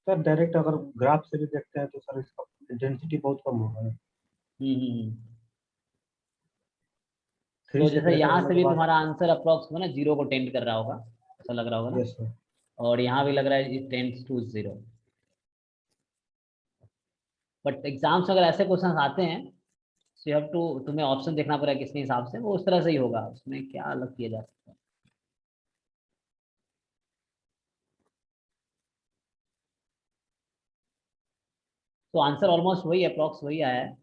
सर डायरेक्ट अगर ग्राफ से भी देखते हैं तो सर इसका डेंसिटी बहुत कम होगा। 3 तो से जैसे ग्रेटर यहाँ होने से के भी बाद। तुम्हारा आंसर अप्रॉक्स ना 0 को टेंड कर रहा होगा, ऐसा लग रहा होगा ना। Yes sir. और यहाँ भी लग रहा है it tends to 0, but exams अगर ऐसे क्वेश्चन आते हैं, सो यू हैव टू, तुम्हें ऑप्शन देखना पड़ेगा किसके हिसाब से, वो उस तरह से ही होगा, उसमें क्या अलग किया जा सकता है। तो आंसर ऑलमोस्ट वही, अप्रॉक्स वही आया है।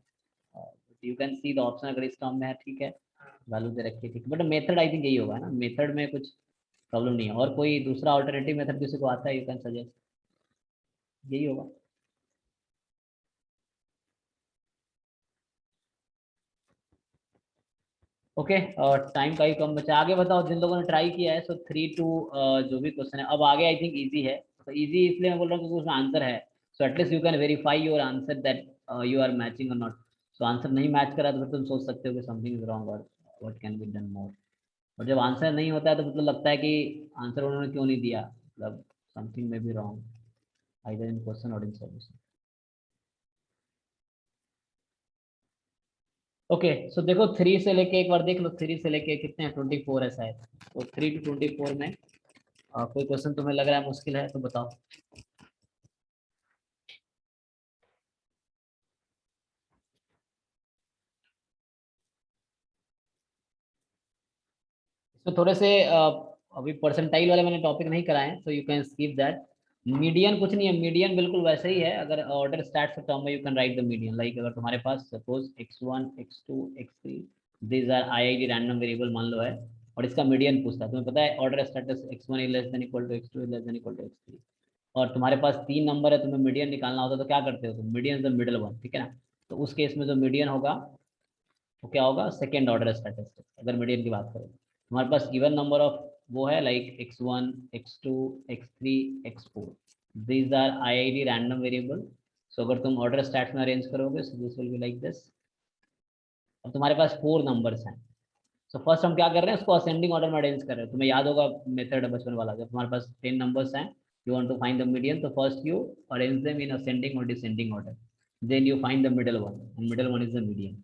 You can see the option अगर इस टर्म में है, ठीक है, वैल्यू दे रखी है, ठीक है, बट मेथड आई थिंक यही होगा ना, मेथड में कुछ प्रॉब्लम नहीं है। और कोई दूसरा अल्टरनेटिव मेथड किसी को आता है, यू कैन सजेस्ट, यही होगा। ओके, और टाइम का ही कम बचा, आगे बताओ जिन लोगों ने ट्राई किया है। सो 3 to जो भी क्वेश्चन है अब आगे, आई थिंक इजी है। तो इजी इसलिए मैं बोल रहा हूँ क्योंकि उसमें आंसर है, so at least you can verify your answer that you are matching और नॉट। सो आंसर नहीं मैच करा तो फिर तुम सोच सकते हो कि समथिंग इज रॉन्ग और what can be done more. और जब आंसर नहीं होता है तो मतलब लगता है कि आंसर उन्होंने क्यों नहीं दिया, मतलब समथिंग में be wrong either in question और इन सॉल्यूशन। ओके, सो देखो 3 से लेके एक बार देख लो, 3 से लेके कितने हैं, 24 है शायद। तो 3 to 24 में कोई क्वेश्चन तुम्हें लग रहा है मुश्किल है तो बताओ। इसमें थोड़े से अभी परसेंटाइल वाले मैंने टॉपिक नहीं कराए हैं, so you can skip that. Median कुछ नहीं है, मीडियन बिल्कुल वैसे ही है। अगर ऑर्डर स्टार्ट टर्म में you can write the median, like अगर तुम्हारे पास suppose x1 x2 x3 these are IID random variable मान लो है, और इसका मीडियन पूछता है, तुम्हें पता है order status x1 is less than equal to x2 is less than equal to x3, और तुम्हारे पास 3 नंबर है, तुम्हें मीडियन निकालना होता है, तो क्या करते हो तुम, मीडियन द मिडल वन, ठीक है ना। तो उस केस में जो मीडियन होगा वो क्या होगा, सेकेंड ऑर्डर स्टैटिस्टिक्स। अगर मीडियन की बात करें, हमारे पास इवन नंबर ऑफ वो है like x1 x2 x3 x4, these are IID random variable. So अगर तुम ऑर्डर स्टैट्स में अरेंज करोगे, so this will be like this. अब तुम्हारे पास 4 नंबर्स हैं, सो फर्स्ट हम क्या कर रहे हैं, उसको असेंडिंग ऑर्डर में अरेंज कर रहे हैं। तुम्हें याद होगा मेथड बचपन वाला, जब तुम्हारे पास 10 नंबर्स हैं, you want to find the median, तो first you arrange them in ascending or descending order, then you find the middle one, and middle one is the median.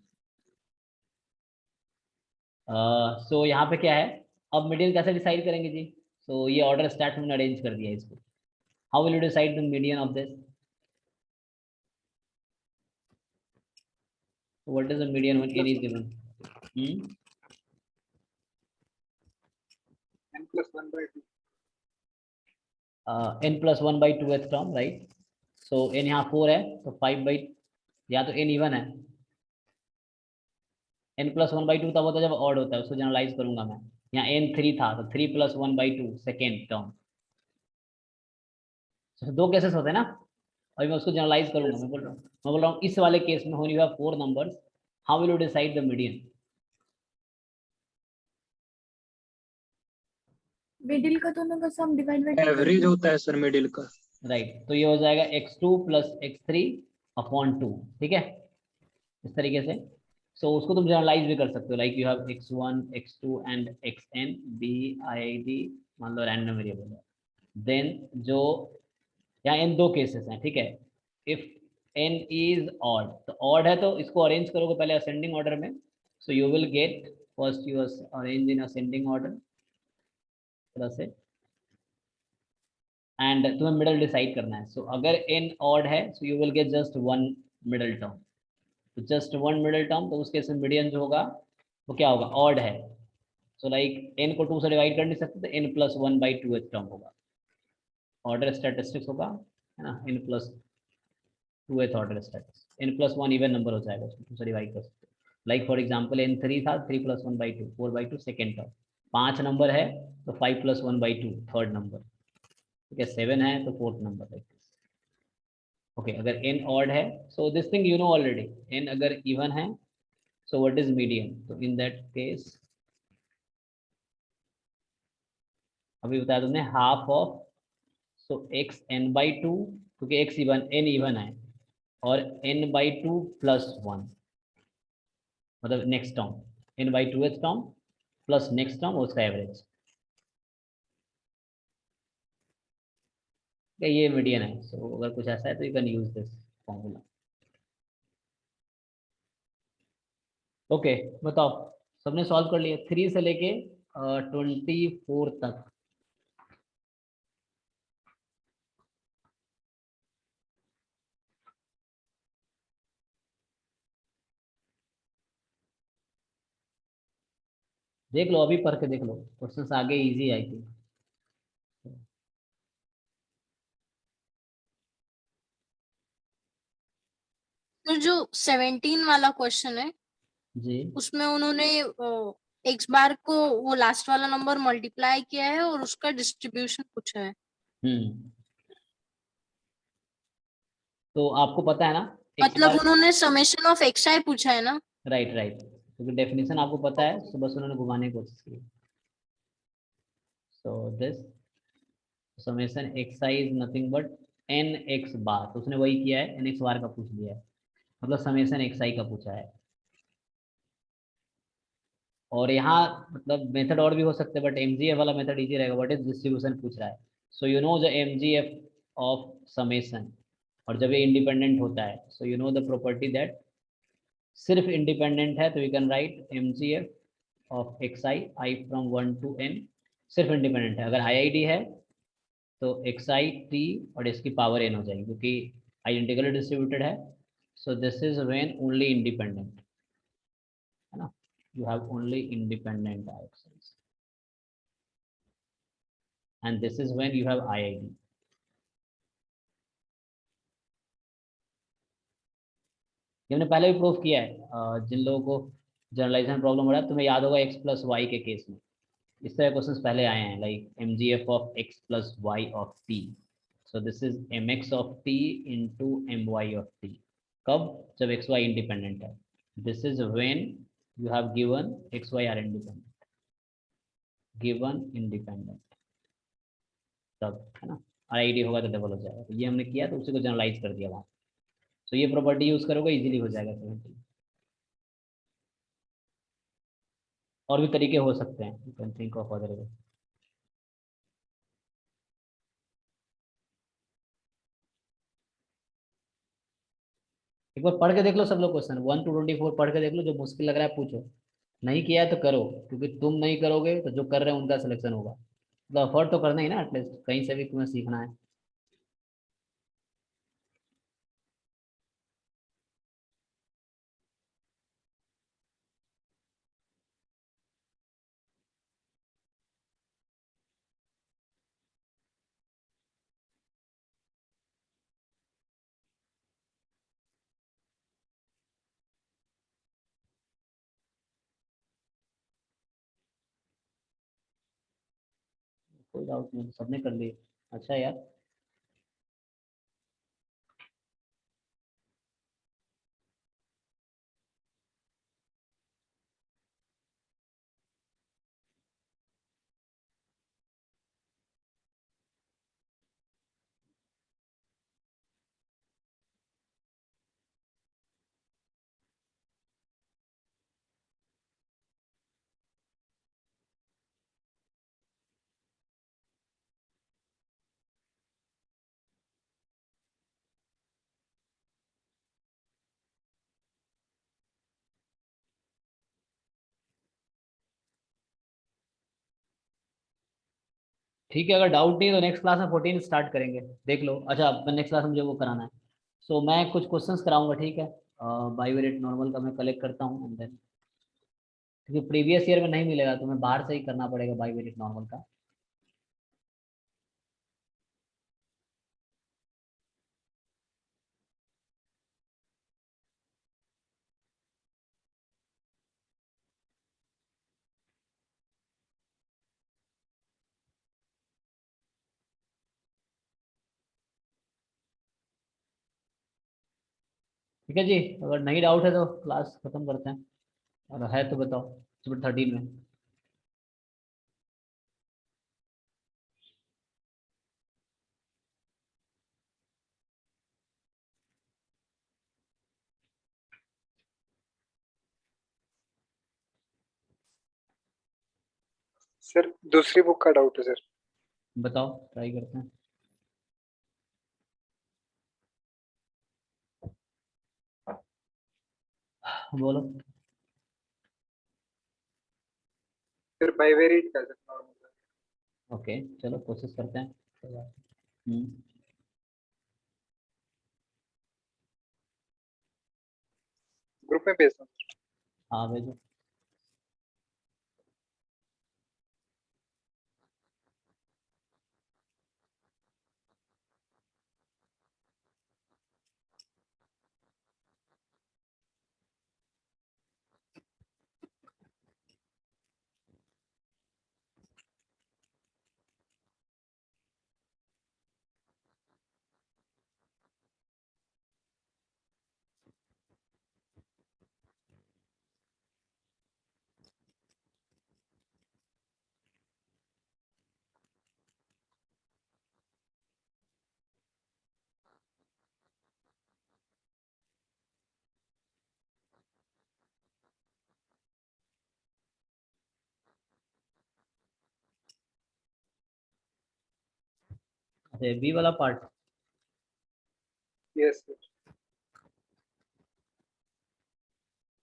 So यहाँ पे क्या है, अब मीडियन कैसे डिसाइड करेंगे जी? सो ये ऑर्डर स्टार्ट हमने अरेंज कर दिया इसको. How will you decide the median of this? What is the median when n is given? n plus 1 by 2. n plus 1 by 2th term, right? So n यहाँ 4 है तो 5 by, या तो n even है. n plus 1 by 2 तब होता है जब ऑड होता है, उसको जनरलाइज करूंगा मैं. यहाँ n 3 था तो 3 plus 1 by 2 सेकेंड टर्म. दो केसेस होते हैं ना, अभी मैं उसको जनरलाइज करूंगा. मैं बोल रहा हूँ इस वाले केस में when you have 4 numbers, how will you decide the median? Middle का दोनों का सम डिवाइड बाय 2 एवरेज होता है सर मिडिल का. राइट, तो ये हो जाएगा x2 plus x3 अपॉन 2. ठीक है, इस तरीके से. सो उसको तुम जनरलाइज भी कर सकते हो, like you have x1 x2 and xn bid, मान लो रैंडम वेरिएबल है. देन जो यहाँ n दो केसेस हैं, ठीक है. इफ n इज ऑड, तो ऑड है तो इसको अरेंज करोगे पहले असेंडिंग ऑर्डर में. So you will gate, first you arrange in ascending order तरह से, एंड तुम्हें मिडल डिसाइड करना है. सो अगर n ऑड है so you will get just one middle term. तो जस्ट वन मिडल टर्म, तो उसके से मीडियन जो होगा वो क्या होगा? ऑड है. सो लाइक n को 2 से डिवाइड कर नहीं सकते तो n plus 1 by 2th term होगा. ऑर्डर स्टैटिस्टिक्स होगा, है ना, n plus 2th order statistics. n plus 1 even number हो जाएगा, उसको 2 से डिवाइड कर सकते. लाइक फॉर एग्जांपल n 3 था, 3 plus 1 by 2 4 by 2 second term. 5 number है तो 5 plus 1 by 2 थर्ड नंबर. ठीक है, 7 है तो fourth number. Like this. Okay, अगर n ऑड है, so this thing you know already. n अगर इवन है, सो व्हाट इज मीडियन? तो इन दैट केस अभी बताया तुमने half of, so x n by 2, क्योंकि x इवन n इवन है, और n by 2 plus 1, मतलब next term n by 2th term plus next term उसका एवरेज. ये मीडियन है. सो अगर कुछ ऐसा है तो you can use this formula. Okay, बताओ, सबने सॉल्व कर लिया 3 से लेके 24 तक? देख लो, अभी पढ़ के देख लो, क्वेश्चंस आगे इजी आई थी. तो जो 17 वाला क्वेश्चन है जी, उसमें उन्होंने x बार को वो लास्ट वाला नंबर मल्टीप्लाई किया है और उसका डिस्ट्रीब्यूशन पूछा है. तो आपको पता है ना मतलब उन्होंने समेशन ऑफ xi पूछा है ना. राइट राइट, क्योंकि डेफिनेशन आपको पता है, तो बस उन्होंने घुमाने की कोशिश की. So this summation xi is nothing but nx बार. तो उसने वही किया है, nx बार का पूछ लिया है, मतलब समेशन xi का पूछा है. और यहाँ मतलब मेथड और भी हो सकते हैं, बट mgf वाला मेथड इजी रहेगा. व्हाट इज डिस्ट्रीब्यूशन पूछ रहा है. सो you know the mgf of summation, और जब ये इंडिपेंडेंट होता है, सो you know the property that सिर्फ इंडिपेंडेंट है, तो you can right mgf of xi i from 1 to n. सिर्फ इंडिपेंडेंट है. अगर IID है तो xi t और इसकी पावर n हो जाएगी, क्योंकि आइडेंटिकली डिस्ट्रीब्यूटेड है. So this is when only independent, है ना, you have only independent axes, and this is when you have IID. ये हमने पहले भी प्रूफ किया है. जिन लोगों को जनरलाइजेशन प्रॉब्लम हो रहा है, तुम्हें याद होगा x plus y के केस में इस तरह क्वेश्चंस पहले आए हैं, like mgf of x plus y of t. So this is mx of t into my of t. कब? जब xy इंडिपेंडेंट है. This is when you have given xy are independent, given independent, तब, है ना. IID होगा तो double हो जाएगा. तो ये हमने किया, तो उसी को जनरलाइज कर दिया वहाँ. तो ये प्रॉपर्टी यूज करोगे इजीली हो जाएगा 70. और भी तरीके हो सकते हैं, you can think of other way. एक बार पढ़ के देख लो सब लोग, क्वेश्चन 1 to 24 पढ़ के देख लो. जो मुश्किल लग रहा है पूछो, नहीं किया है तो करो, क्योंकि तुम नहीं करोगे तो जो कर रहे हैं उनका सिलेक्शन होगा। तो एफर्ट तो करना ही ना, एटलीस्ट कहीं से भी तुम्हें सीखना है। कोई डाउट नहीं, सबने कर लिए। अच्छा यार। ठीक है, अगर डाउट नहीं है तो नेक्स्ट क्लास में 14 स्टार्ट करेंगे, देख लो। अच्छा, नेक्स्ट क्लास में मुझे वो कराना है। सो मैं कुछ क्वेश्चंस कराऊंगा, ठीक है। बाइवेरिएट नॉर्मल का मैं कलेक्ट करता हूँ, एंड देन क्योंकि प्रीवियस ईयर में नहीं मिलेगा तो मैं बाहर से ही करना पड़ेगा बाइवेरिएट नॉर्मल का। ठीक है जी, अगर नहीं डाउट है तो क्लास खत्म करते हैं, और है तो बताओ। चैप्टर 13 में। सर दूसरी बुक का डाउट है सर। बताओ, ट्राई करते हैं। बोलो। सर बाइवेरिएट का सर नॉर्मल। ओके, चलो कोशिश करते हैं। हम्म। ग्रुप में भेजता हूँ। हाँ भेजो। अच्छा, बी वाला पार्ट। Yes sir.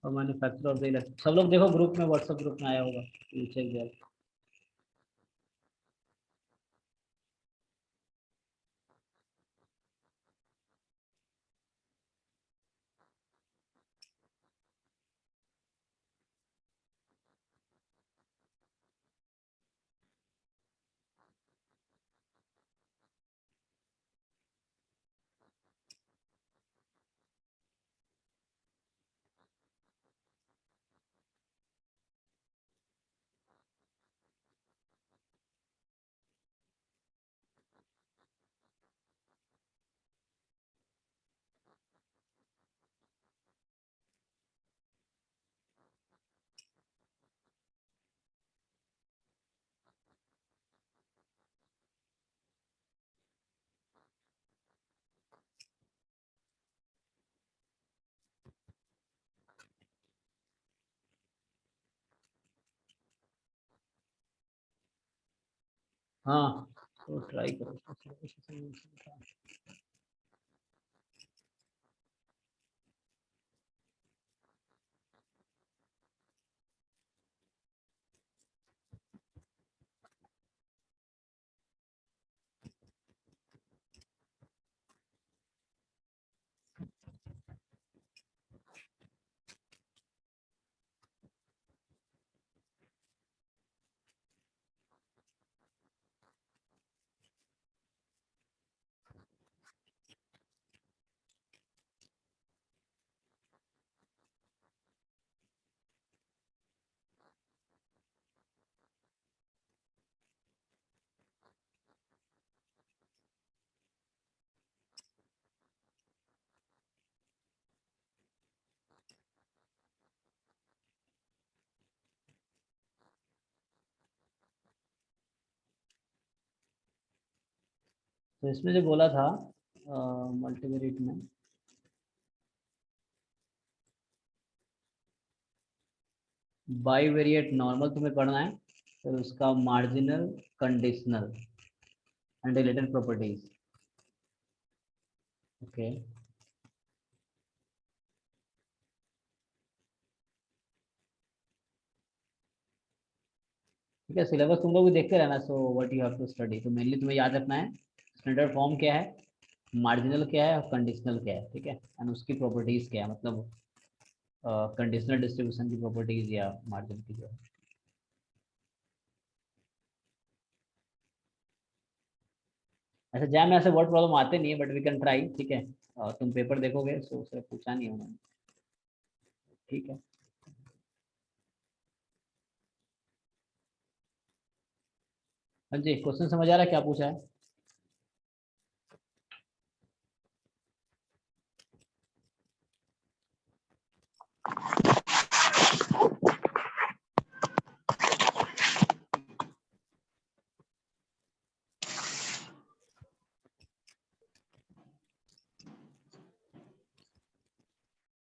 और मैन्युफैक्चर ऑफ द इलेक्ट्रिक, सब लोग देखो ग्रुप में, व्हाट्सएप ग्रुप में आया होगा, चेक दिया। हाँ, तो ट्राई करो। तो इसमें जो बोला था मल्टीवेरिएट में बाईवेरिएट नॉर्मल तुम्हें पढ़ना है, फिर उसका marginal, conditional and related properties. Okay ठीक है, सिलेबस तुम लोग भी देखते रहना। So what you have to study, तो मेनली तुम्हें याद रखना है स्टैंडर्ड फॉर्म क्या है, मार्जिनल क्या है और कंडीशनल क्या है, ठीक है, एंड उसकी प्रॉपर्टीज क्या है, मतलब कंडीशनल डिस्ट्रीब्यूशन की प्रॉपर्टीज या मार्जिन की जो है। ऐसे जैम में ऐसे वर्ड प्रॉब्लम आते नहीं है, बट वी कैन ट्राई, ठीक है। तुम पेपर देखोगे सो उससे पूछा नहीं उन्होंने, ठीक है। हाँ जी, क्वेश्चन समझ आ रहा है क्या पूछा है?